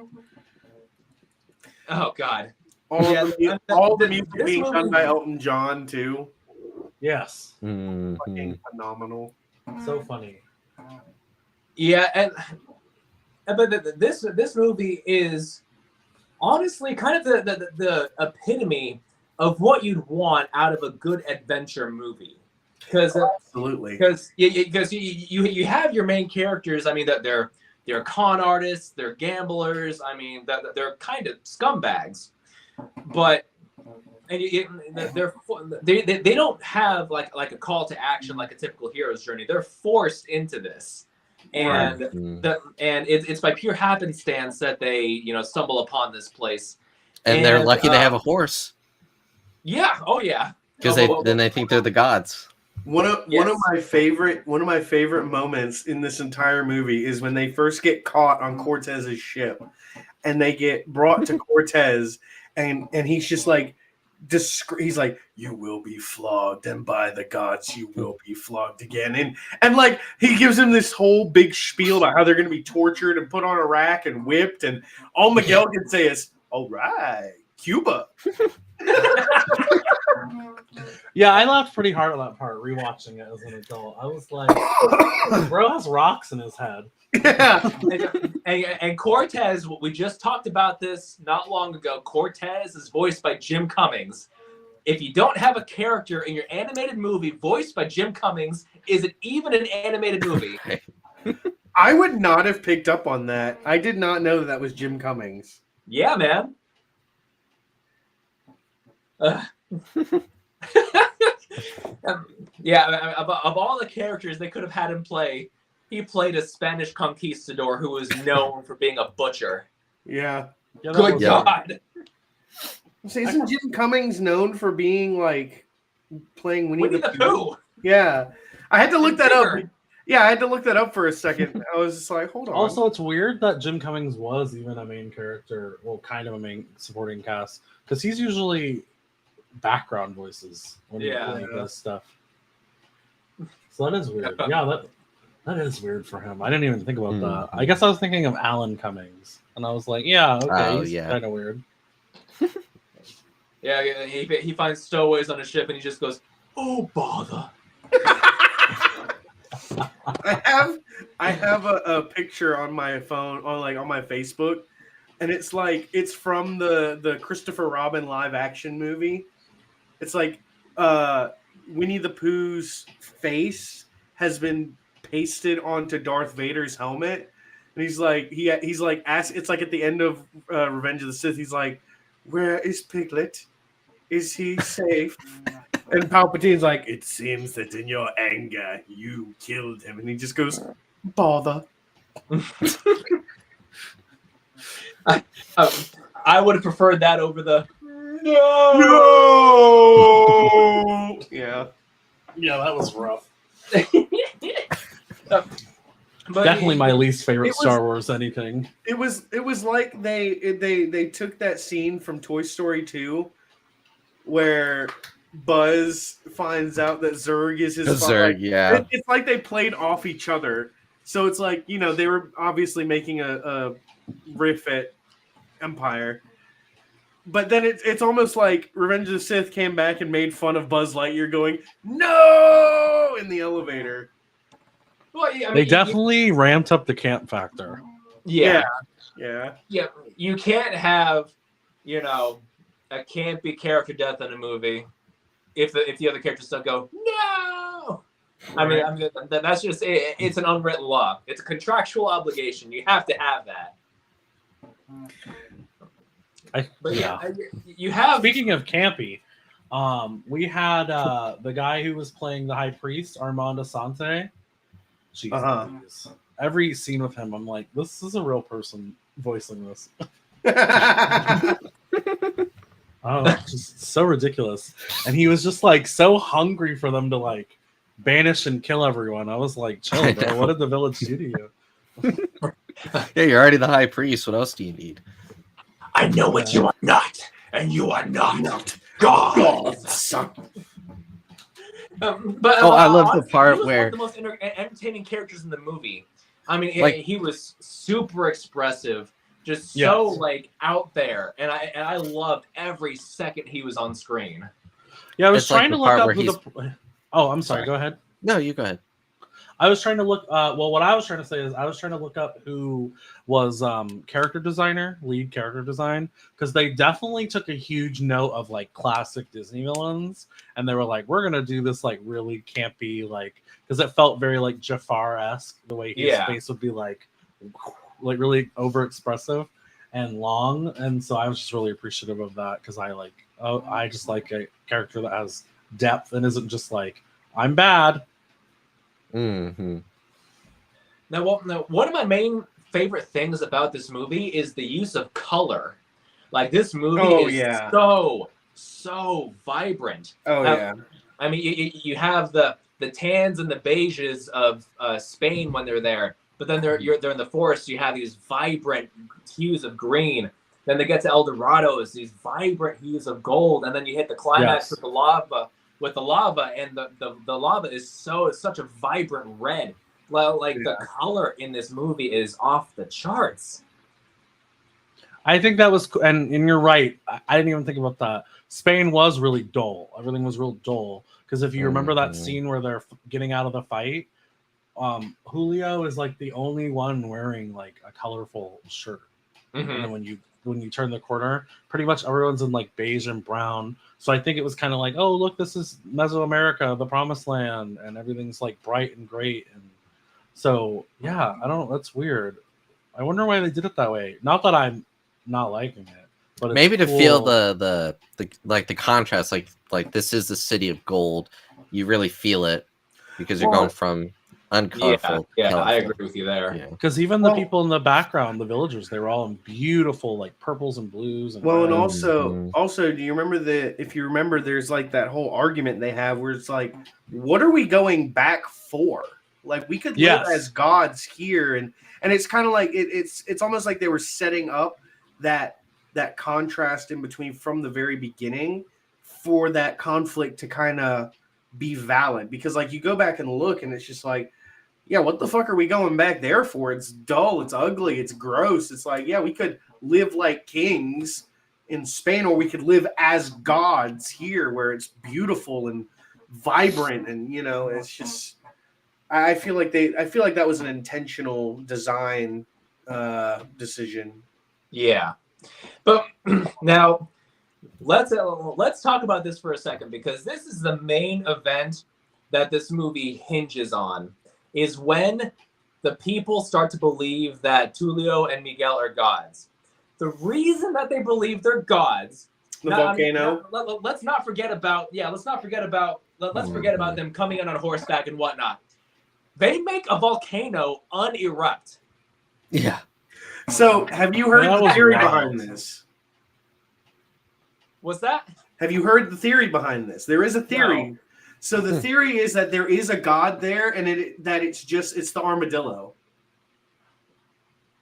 Oh God! All the music being done by Elton John too. Yes, fucking phenomenal. So funny. Yeah, but this movie is honestly kind of the epitome of what you'd want out of a good adventure movie. Absolutely. Because you have your main characters. I mean that they're con artists, they're gamblers. I mean, they're kind of scumbags, but they don't have like a call to action like a typical hero's journey. They're forced into this, and it's by pure happenstance that they stumble upon this place. And they're lucky to have a horse. Yeah. Oh yeah. Because they think they're the gods. One of my favorite moments in this entire movie is when they first get caught on Cortez's ship, and they get brought to Cortez, and he's just like, he's like, you will be flogged, and by the gods you will be flogged again, and like he gives him this whole big spiel about how they're going to be tortured and put on a rack and whipped, and all Miguel can say is, all right, Cuba. Yeah, I laughed pretty hard at that part rewatching it as an adult. I was like, bro has rocks in his head. Yeah. And Cortez, we just talked about this not long ago. Cortez is voiced by Jim Cummings. If you don't have a character in your animated movie voiced by Jim Cummings, is it even an animated movie? I would not have picked up on that. I did not know that was Jim Cummings. Yeah, man. Yeah, of all the characters they could have had him play, he played a Spanish conquistador who was known for being a butcher. Yeah. Good God. So isn't Jim Cummings known for being like playing Winnie the Pooh? Yeah. I had to look that up. Yeah, I had to look that up for a second. I was just like, hold on. Also, it's weird that Jim Cummings was even a main character, well, kind of a main supporting cast, because he's usually background voices when he does stuff. So that is weird. Yeah, that is weird for him. I didn't even think about that. I guess I was thinking of Alan Cummings, and I was like, yeah, okay, he's kind of weird. Yeah, he finds stowaways on a ship, and he just goes, "Oh bother." I have a picture on my phone, on my Facebook, and it's from the Christopher Robin live action movie. It's like Winnie the Pooh's face has been pasted onto Darth Vader's helmet, and he's like it's like at the end of Revenge of the Sith. He's like, "Where is Piglet? Is he safe?" And Palpatine's like, "It seems that in your anger you killed him," and he just goes, "Bother." I would have preferred that over the No. Yeah. Yeah, that was rough. But Definitely my least favorite it was- Star Wars anything. It was like they took that scene from Toy Story 2 where Buzz finds out that Zurg is his father. Zurg, yeah. It's like they played off each other. So it's like, they were obviously making a riff at Empire. But then it's almost like Revenge of the Sith came back and made fun of Buzz Lightyear going, "No!" in the elevator. Well, I mean, They definitely ramped up the camp factor. yeah. Yeah. You can't have, a campy character death in a movie if the other characters don't go no. I mean, that's just it. It's an unwritten law. It's a contractual obligation. You have to have that. But you have. Speaking of campy, we had the guy who was playing the High Priest, Armand Asante. Jeez, every scene with him, I'm like, this is a real person voicing this. Oh, just so ridiculous. And he was just like so hungry for them to like banish and kill everyone. I was like, chill, bro. What did the village do to you? Yeah, you're already the high priest. What else do you need? I know what you are not, and you are not God. But I love the honestly, part he was where one of the most entertaining characters in the movie. I mean, Like- he was super expressive, just so like out there, and I loved every second he was on screen. Yeah, I was It's like trying the to look part up where who the. Oh, I'm sorry. Go ahead. No, you go ahead. I was trying to look. Well, what I was trying to say is I was trying to look up who was lead character design, because they definitely took a huge note of like classic Disney villains, and they were like, we're gonna do this like really campy, like, because it felt very like Jafar-esque the way his face would be like really overexpressive and long, and so I was just really appreciative of that because I just like a character that has depth and isn't just like I'm bad. Mm-hmm. Now, one of my main favorite things about this movie is the use of color. Like, this movie is so vibrant. I mean, you have the tans and the beiges of Spain when they're there, but then they're in the forest. You have these vibrant hues of green. Then they get to El Dorado, is these vibrant hues of gold, and then you hit the climax with the lava. And the lava is such a vibrant red. The color in this movie is off the charts. I think that was, and you're right. I didn't even think about that. Spain was really dull. Everything was real dull. Because if you remember that scene where they're getting out of the fight, Julio is like the only one wearing like a colorful shirt. Mm-hmm. And then when you turn the corner, pretty much everyone's in like beige and brown. So I think it was kind of like, oh, look, this is Mesoamerica, the promised land, and everything's like bright and great. And so, yeah, I don't know. That's weird. I wonder why they did it that way. Not that I'm not liking it, but it's maybe to cool. feel the contrast, like this is the city of gold. You really feel it because you're going from uncolorful. Yeah, I agree with you there. Because even the people in the background, the villagers, they were all in beautiful like purples and blues. And and also, do you remember if you remember, there's like that whole argument they have where it's like, what are we going back for? Like, we could live as gods here, and it's kind of like it's almost like they were setting up that contrast in between from the very beginning for that conflict to kind of be valid, because like you go back and look and it's just like, yeah, what the fuck are we going back there for? It's dull, it's ugly, it's gross. It's like, yeah, we could live like kings in Spain, or we could live as gods here where it's beautiful and vibrant, and it's just I feel like that was an intentional design decision. Yeah. But now let's talk about this for a second, because this is the main event that this movie hinges on, is when the people start to believe that Tulio and Miguel are gods. The reason that they believe they're gods, volcano. Let's not forget about them coming in on horseback and whatnot. They make a volcano unerupt. Yeah. So, have you heard the theory behind this? What's that? Have you heard the theory behind this? There is a theory. No. So the theory is that there is a god there, and it's the armadillo.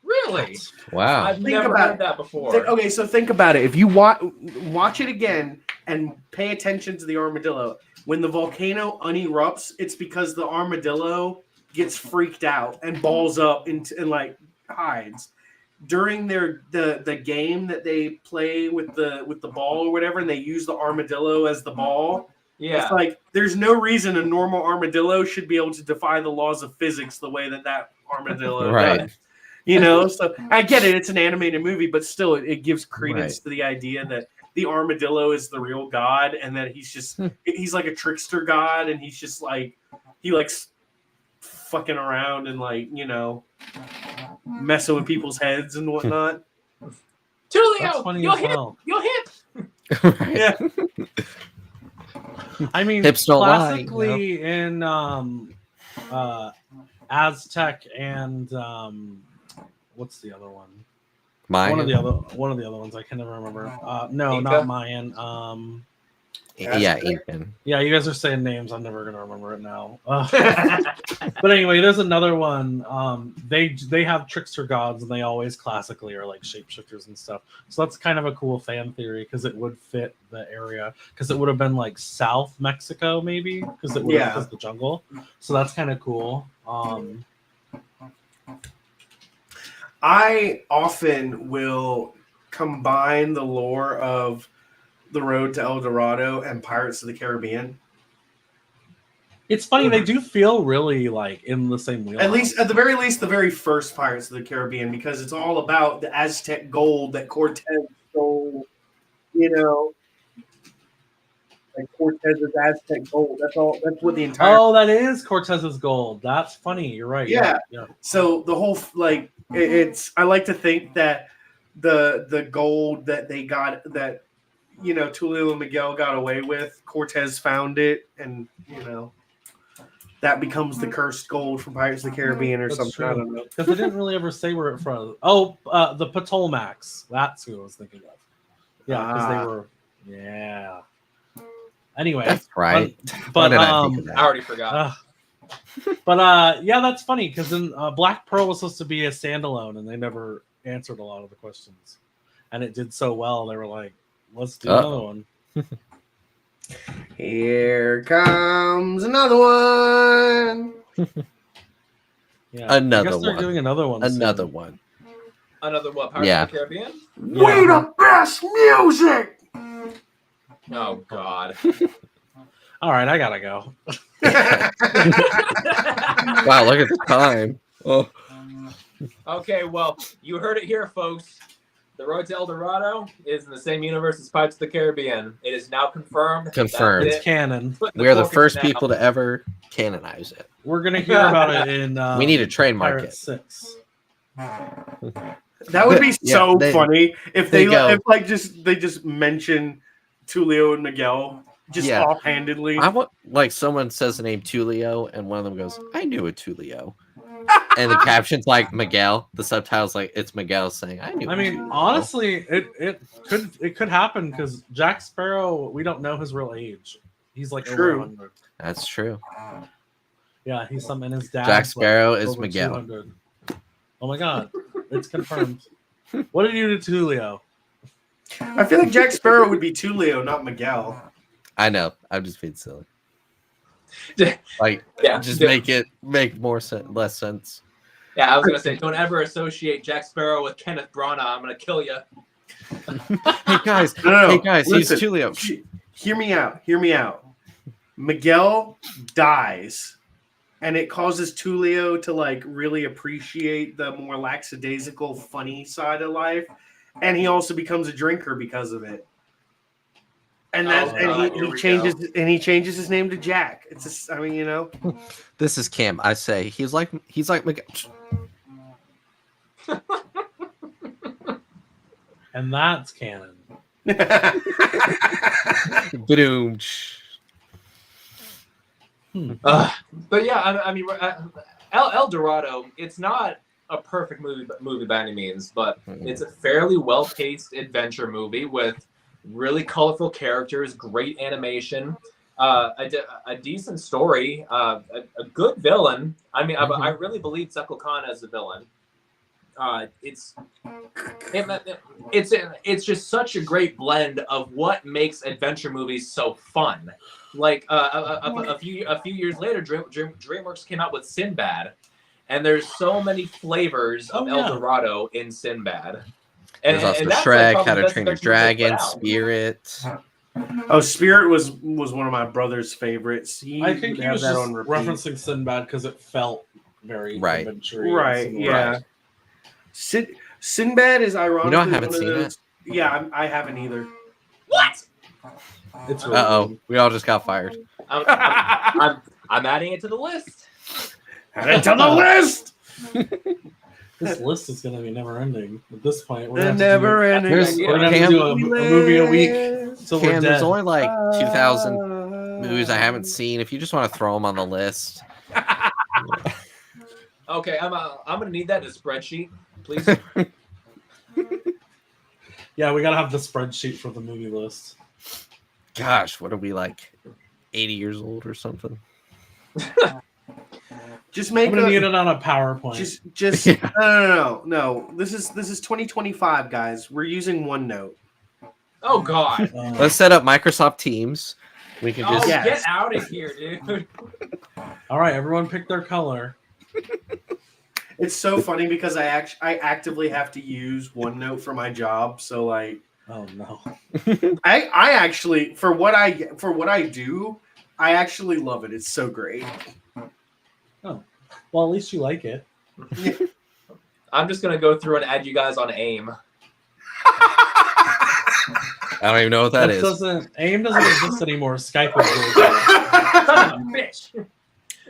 Really? Wow. I've Think never about heard it. that before. Okay, so think about it. If you watch it again and pay attention to the armadillo, when the volcano unerupts, it's because the armadillo gets freaked out and balls up and like hides. During the game that they play with the ball or whatever, and they use the armadillo as the ball. Yeah. It's like there's no reason a normal armadillo should be able to defy the laws of physics the way that armadillo does. You know, so I get it. It's an animated movie, but still, it gives credence to the idea that the armadillo is the real god, and that he's like a trickster god, and he's just like he likes fucking around and like messing with people's heads and whatnot. Tulio, you'll hit. Yeah. I mean, Hips don't lie, classically in Aztec and what's the other one? Mayan? One of the other ones I can never remember. No, Inca? not Mayan. Yeah, Incan. Yeah, you guys are saying names. I'm never gonna remember it now. But anyway, there's another one. They have trickster gods, and they always classically are like shapeshifters and stuff. So that's kind of a cool fan theory because it would fit the area. Because it would have been like South Mexico, maybe, because it would have been the jungle. So that's kind of cool. I often will combine the lore of The Road to El Dorado and Pirates of the Caribbean. It's funny, they do feel really like in the same wheelhouse. At the very least, the very first Pirates of the Caribbean, because it's all about the Aztec gold that Cortez stole, like Cortez's Aztec gold. That's what the entire. Oh, that is Cortez's gold. That's funny. You're right. Yeah. Yeah. So the whole it's. I like to think that the gold that they got that Tulio and Miguel got away with, Cortez found it, and that becomes the cursed gold from Pirates of the Caribbean or That's something. true. I don't know. Because they didn't really ever say where it from. Oh, the Potomacs. That's who I was thinking of. Yeah, because they were. Yeah. Anyway, That's right. but Why did I think of that? I already forgot. yeah, that's funny because then Black Pearl was supposed to be a standalone, and they never answered a lot of the questions, and it did so well. They were like, "Let's do another one." Here comes another one. Yeah, Another I guess they're one. doing another one. Another soon. one. Another what? Pirates Yeah. of the Caribbean? We the best music. Oh God. All right, I gotta go. Wow, look at the time. Oh, Okay, well, you heard it here, folks. The Road to El Dorado is in the same universe as Pirates of the Caribbean. It is now confirmed. Confirmed. That's It's it. canon. Put we are the book in first now. people to ever canonize it. We're gonna hear about it in. We need to trademark Pirates 6. That would be Yeah, so they- funny if they go. they just mention Tulio and Miguel just Yeah. offhandedly. I want someone says the name Tulio, and one of them goes, "I knew a Tulio," and the caption's like Miguel. The subtitles like it's Miguel saying, "I knew." I mean, honestly, it could happen because Jack Sparrow, we don't know his real age. He's like True. over 100. That's true. Yeah, he's some and his dad. Jack Sparrow is over Miguel. 200. Oh my God, it's confirmed. What did you do to Tulio? I feel like Jack Sparrow would be Tulio, not Miguel. I know. I'm just being silly. Like, Yeah. just Yeah. make less sense. Yeah, I was gonna say, don't ever associate Jack Sparrow with Kenneth Branagh. I'm gonna kill you. Hey guys, No, hey guys, listen. he's Tulio. Hear me out. Miguel dies, and it causes Tulio to like really appreciate the more lackadaisical, funny side of life, and he also becomes a drinker because of it. And he changes his name to Jack. It's just, I mean, This is Cam. I say he's like Miguel. And that's canon. Boom. But yeah, I mean, El Dorado. It's not a perfect movie by any means, but it's a fairly well-paced adventure movie with really colorful characters, great animation, a decent story, a good villain. I mean, I really believe Sekul Khan as the villain. It's just such a great blend of what makes adventure movies so fun. Like a few years later, DreamWorks came out with Sinbad, and there's so many flavors of El Dorado in Sinbad. There's also that's Shrek, like How to the best Train Your adventure movie they put Dragon, out. Spirit. Oh, Spirit was one of my brother's favorites. I think he had was that just on repeat. referencing Sinbad because it felt very Right. adventure-y and Right, similar. yeah. Sinbad is ironically I haven't one of seen those. Yeah, I haven't either. What? It's really Uh-oh. We all just got fired. I'm adding it to the list. Add it to the list. This list is going to be never ending. At this point, we're The going never ending. There's- to have to do a movie a week till we're Cam, dead. there's only like 2,000 movies I haven't seen. If you just want to throw them on the list. Okay, I'm gonna need that in a spreadsheet, please. Yeah, we got to have the spreadsheet for the movie list. Gosh, what are we, like 80 years old or something? Just make I'm going to need it on a PowerPoint. Just Yeah. no. This is 2025, guys. We're using OneNote. Oh God! Let's set up Microsoft Teams. We can Oh, just yeah. get out of here, dude! All right, everyone pick their color. It's so funny because I actively have to use OneNote for my job. So like, Oh no. I actually for what I do, I actually love it. It's so great. Well, at least you like it. I'm just gonna go through and add you guys on AIM. I don't even know what that is. AIM doesn't exist anymore. Skype was really Son of a bitch!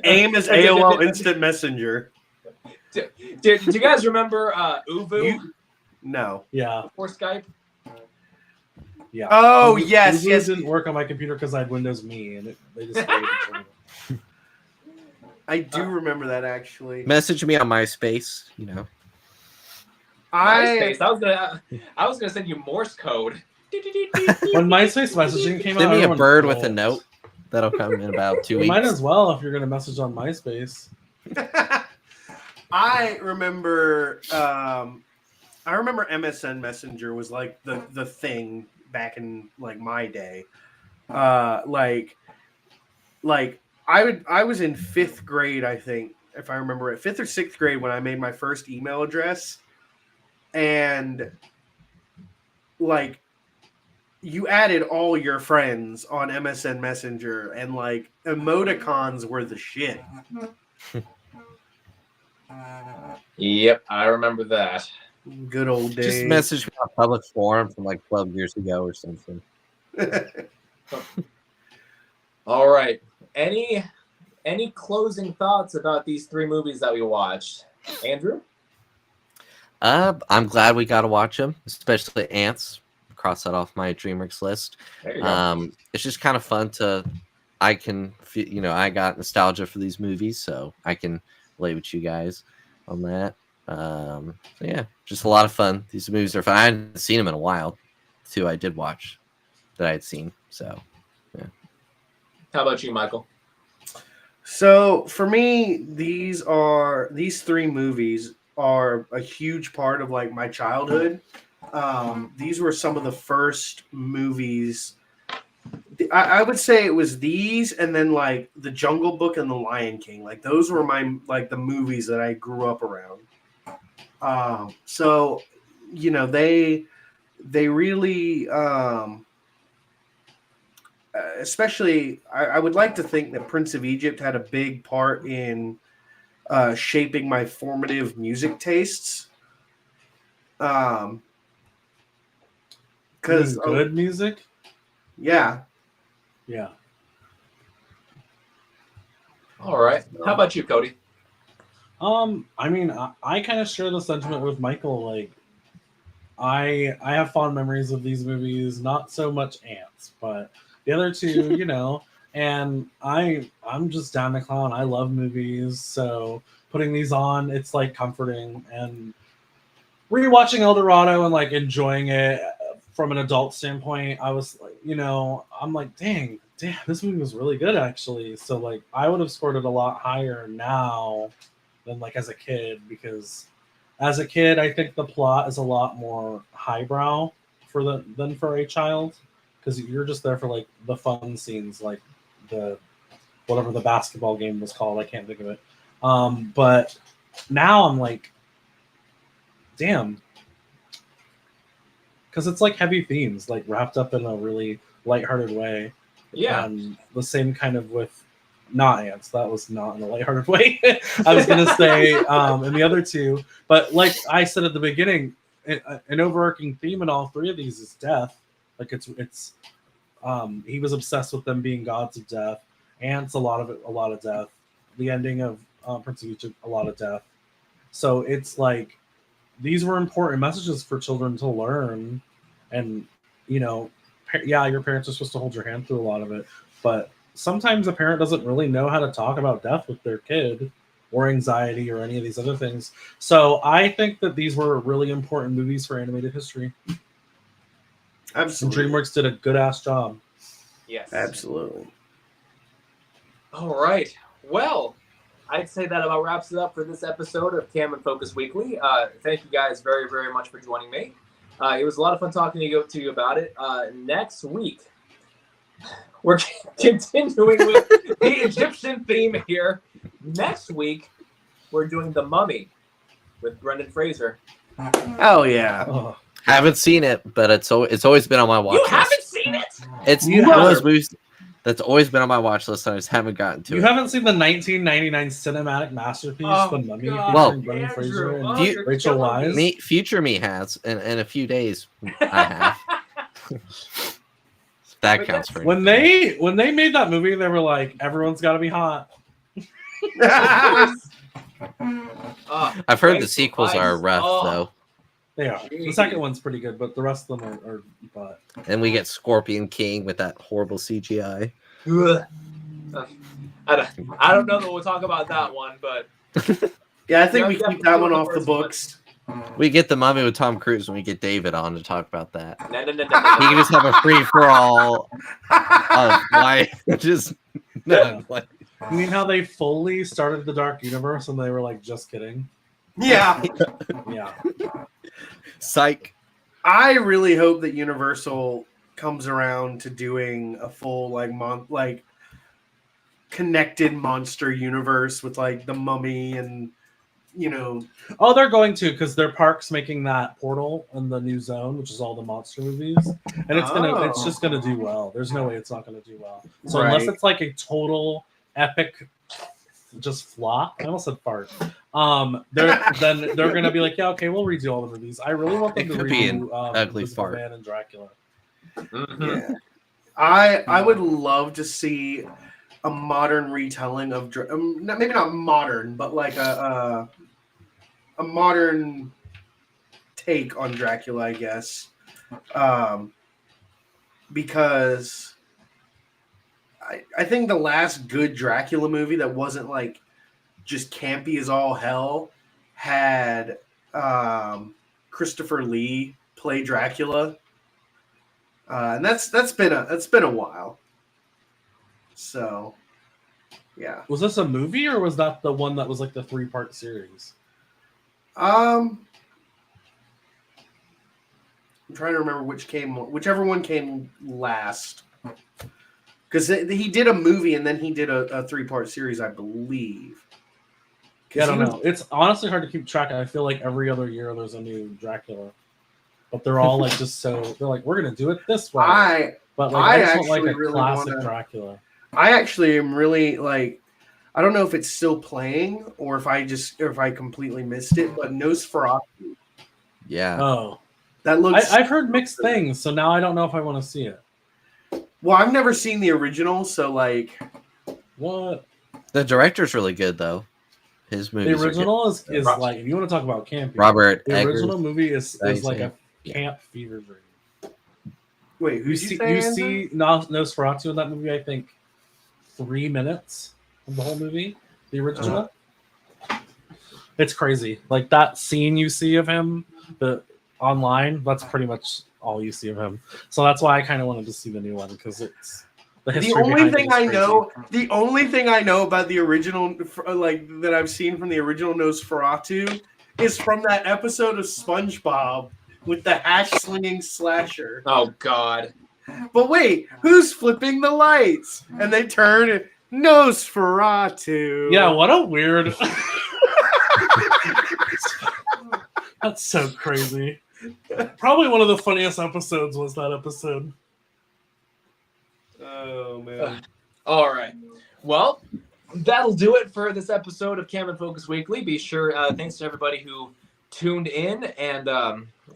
AIM is AOL Instant Messenger. Do you guys remember Uvu No. Yeah. before Skype? Yeah. Oh, Uvu- yes, Uvu yes. didn't work on my computer because I had Windows Me, and they just hated each other. I do remember that actually. Message me on MySpace, you know. MySpace. I was gonna send you Morse code. When MySpace messaging came out, Send me a everyone bird with a trolled. note. That'll come in about 2 You weeks. might as well if you're going to message on MySpace. I remember MSN Messenger was like the thing back in like my day. Like I was in 5th grade, I think, if I remember it, 5th or 6th grade when I made my first email address, and like you added all your friends on MSN Messenger, and like emoticons were the shit. Yep, I remember that. Good old days. Just message me on a public forum from like 12 years ago or something. All right. Any closing thoughts about these 3 movies that we watched, Andrew? I'm glad we got to watch them, especially Antz. Cross that off my DreamWorks list. There you go. It's just kind of fun to. I can feel, I got nostalgia for these movies, so I can relate with you guys on that. So yeah, just a lot of fun. These movies are fun. I hadn't seen them in a while. 2 I did watch that I had seen. So yeah. How about you, Michael? So for me, these 3 movies are a huge part of like my childhood. These were some of the first movies. I would say it was these, and then like The Jungle Book and The Lion King. Like those were my the movies that I grew up around. So they really, especially I would like to think that Prince of Egypt had a big part in shaping my formative music tastes. Because good music. Yeah. Yeah. All right. How about you, Cody? I mean, I kind of share the sentiment with Michael. Like, I have fond memories of these movies. Not so much Antz, but the other 2, And I'm just down to clown. I love movies, so putting these on, it's like comforting. And rewatching El Dorado and like enjoying it from an adult standpoint, I was like, I'm like, damn, this movie was really good actually. So like, I would have scored it a lot higher now than like as a kid, because as a kid, I think the plot is a lot more highbrow than for a child, because you're just there for like the fun scenes, like the whatever the basketball game was called. I can't think of it. But now I'm like, damn, because it's like heavy themes, like wrapped up in a really lighthearted way. Yeah. And the same kind of with not Antz. That was not in a lighthearted way. I was gonna say in the other two, but like I said at the beginning, an overarching theme in all three of these is death. Like it's he was obsessed with them being gods of death. Antz, a lot of death. The ending of Prince of Egypt, a lot of death. So it's like these were important messages for children to learn, and your parents are supposed to hold your hand through a lot of it, but sometimes a parent doesn't really know how to talk about death with their kid or anxiety or any of these other things. So I think that these were really important movies for animated history. Absolutely. And DreamWorks did a good ass job. Yes. Absolutely. All right. Well, I'd say that about wraps it up for this episode of Cam and Focus Weekly. Thank you guys very, very much for joining me. It was a lot of fun talking to you about it. Next week, we're continuing with the Egyptian theme here. Next week, we're doing The Mummy with Brendan Fraser. Oh yeah. Oh, Haven't seen it, but it's always been on my watch You list. haven't seen it? It's You one of those haven't. movies that's always been on my watch list, and I just haven't gotten to you it. haven't seen the 1999 cinematic masterpiece, Oh, The Mummy, God, Well, featuring Brendan Andrew, Fraser and Do you- Rachel killing Weisz? Future me has, in a few days, I have. That But counts for When anything. they made that movie, they were like, everyone's got to be hot. I've heard the Rachel sequels are Weisz. rough Oh. though, They are. The second one's pretty good, but the rest of them are but and we get Scorpion King with that horrible CGI. Ugh. I don't know that we'll talk about that one, but Yeah, I think Yeah, we definitely keep that one the off the first one. books. We get the Mummy with Tom Cruise, and we get David on to talk about that. no. He can just have a free for all of why just no, like, you mean how they fully started the Dark Universe and they were like, just kidding? Yeah. Yeah. psych. I really hope that Universal comes around to doing a full like connected monster universe with like the Mummy and Oh, they're going to, because their park's making that Portal in the new zone, which is all the monster movies, and it's just gonna do well. There's no way it's not gonna do well. So unless Right. it's like a total epic, just flop. I almost said fart. Then they're gonna be like, yeah, okay, we'll redo all the movies. I really want them It to could be an redo ugly Invisible fart. Man and Dracula. Mhm. Yeah. I would love to see a modern retelling of maybe not modern, but like a modern take on Dracula, I guess, because I think the last good Dracula movie that wasn't like just campy as all hell had Christopher Lee play Dracula. And that's been a while. So, yeah. Was this a movie or was that the one that was like the 3-part series? I'm trying to remember whichever one came last. Because he did a movie and then he did a 3-part series, I believe. Yeah, I don't know. It's honestly hard to keep track. I feel like every other year there's a new Dracula, but they're all like just so they're like, we're gonna do it this way. But like, I just want like a really classic Dracula. I actually am really like, I don't know if it's still playing or if I completely missed it, but Nosferatu. Yeah. Oh, That looks. I've heard mixed things, so now I don't know if I want to see it. Well, I've never seen the original, so like. What? The director's really good though. His The movies original is Robert- like, if you want to talk about campy, Robert the Eggers. original movie is like a Yeah. camp fever dream. Wait, You who'd see, say, you Andrew? see Nosferatu in that movie. I think 3 minutes of the whole movie, the original. It's crazy. Like that scene you see of him, the online. That's pretty much all you see of him. So that's why I kind of wanted to see the new one, because it's The only thing I know about the original, like that I've seen from the original Nosferatu, is from that episode of SpongeBob with the hash slinging slasher. Oh God! But wait, who's flipping the lights? And they turn Nosferatu. Yeah, what a weird. That's so crazy. Probably one of the funniest episodes was that episode. Oh man. All right. Well, that'll do it for this episode of Cam and Focus Weekly. Be sure, thanks to everybody who tuned in. And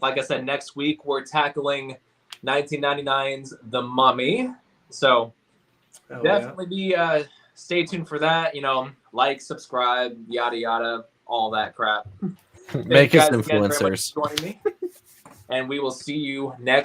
like I said, next week we're tackling 1999's The Mummy. So definitely be stay tuned for that. You know, like, subscribe, yada yada, all that crap. Make us Thank you guys again very much influencers. for joining me. And we will see you next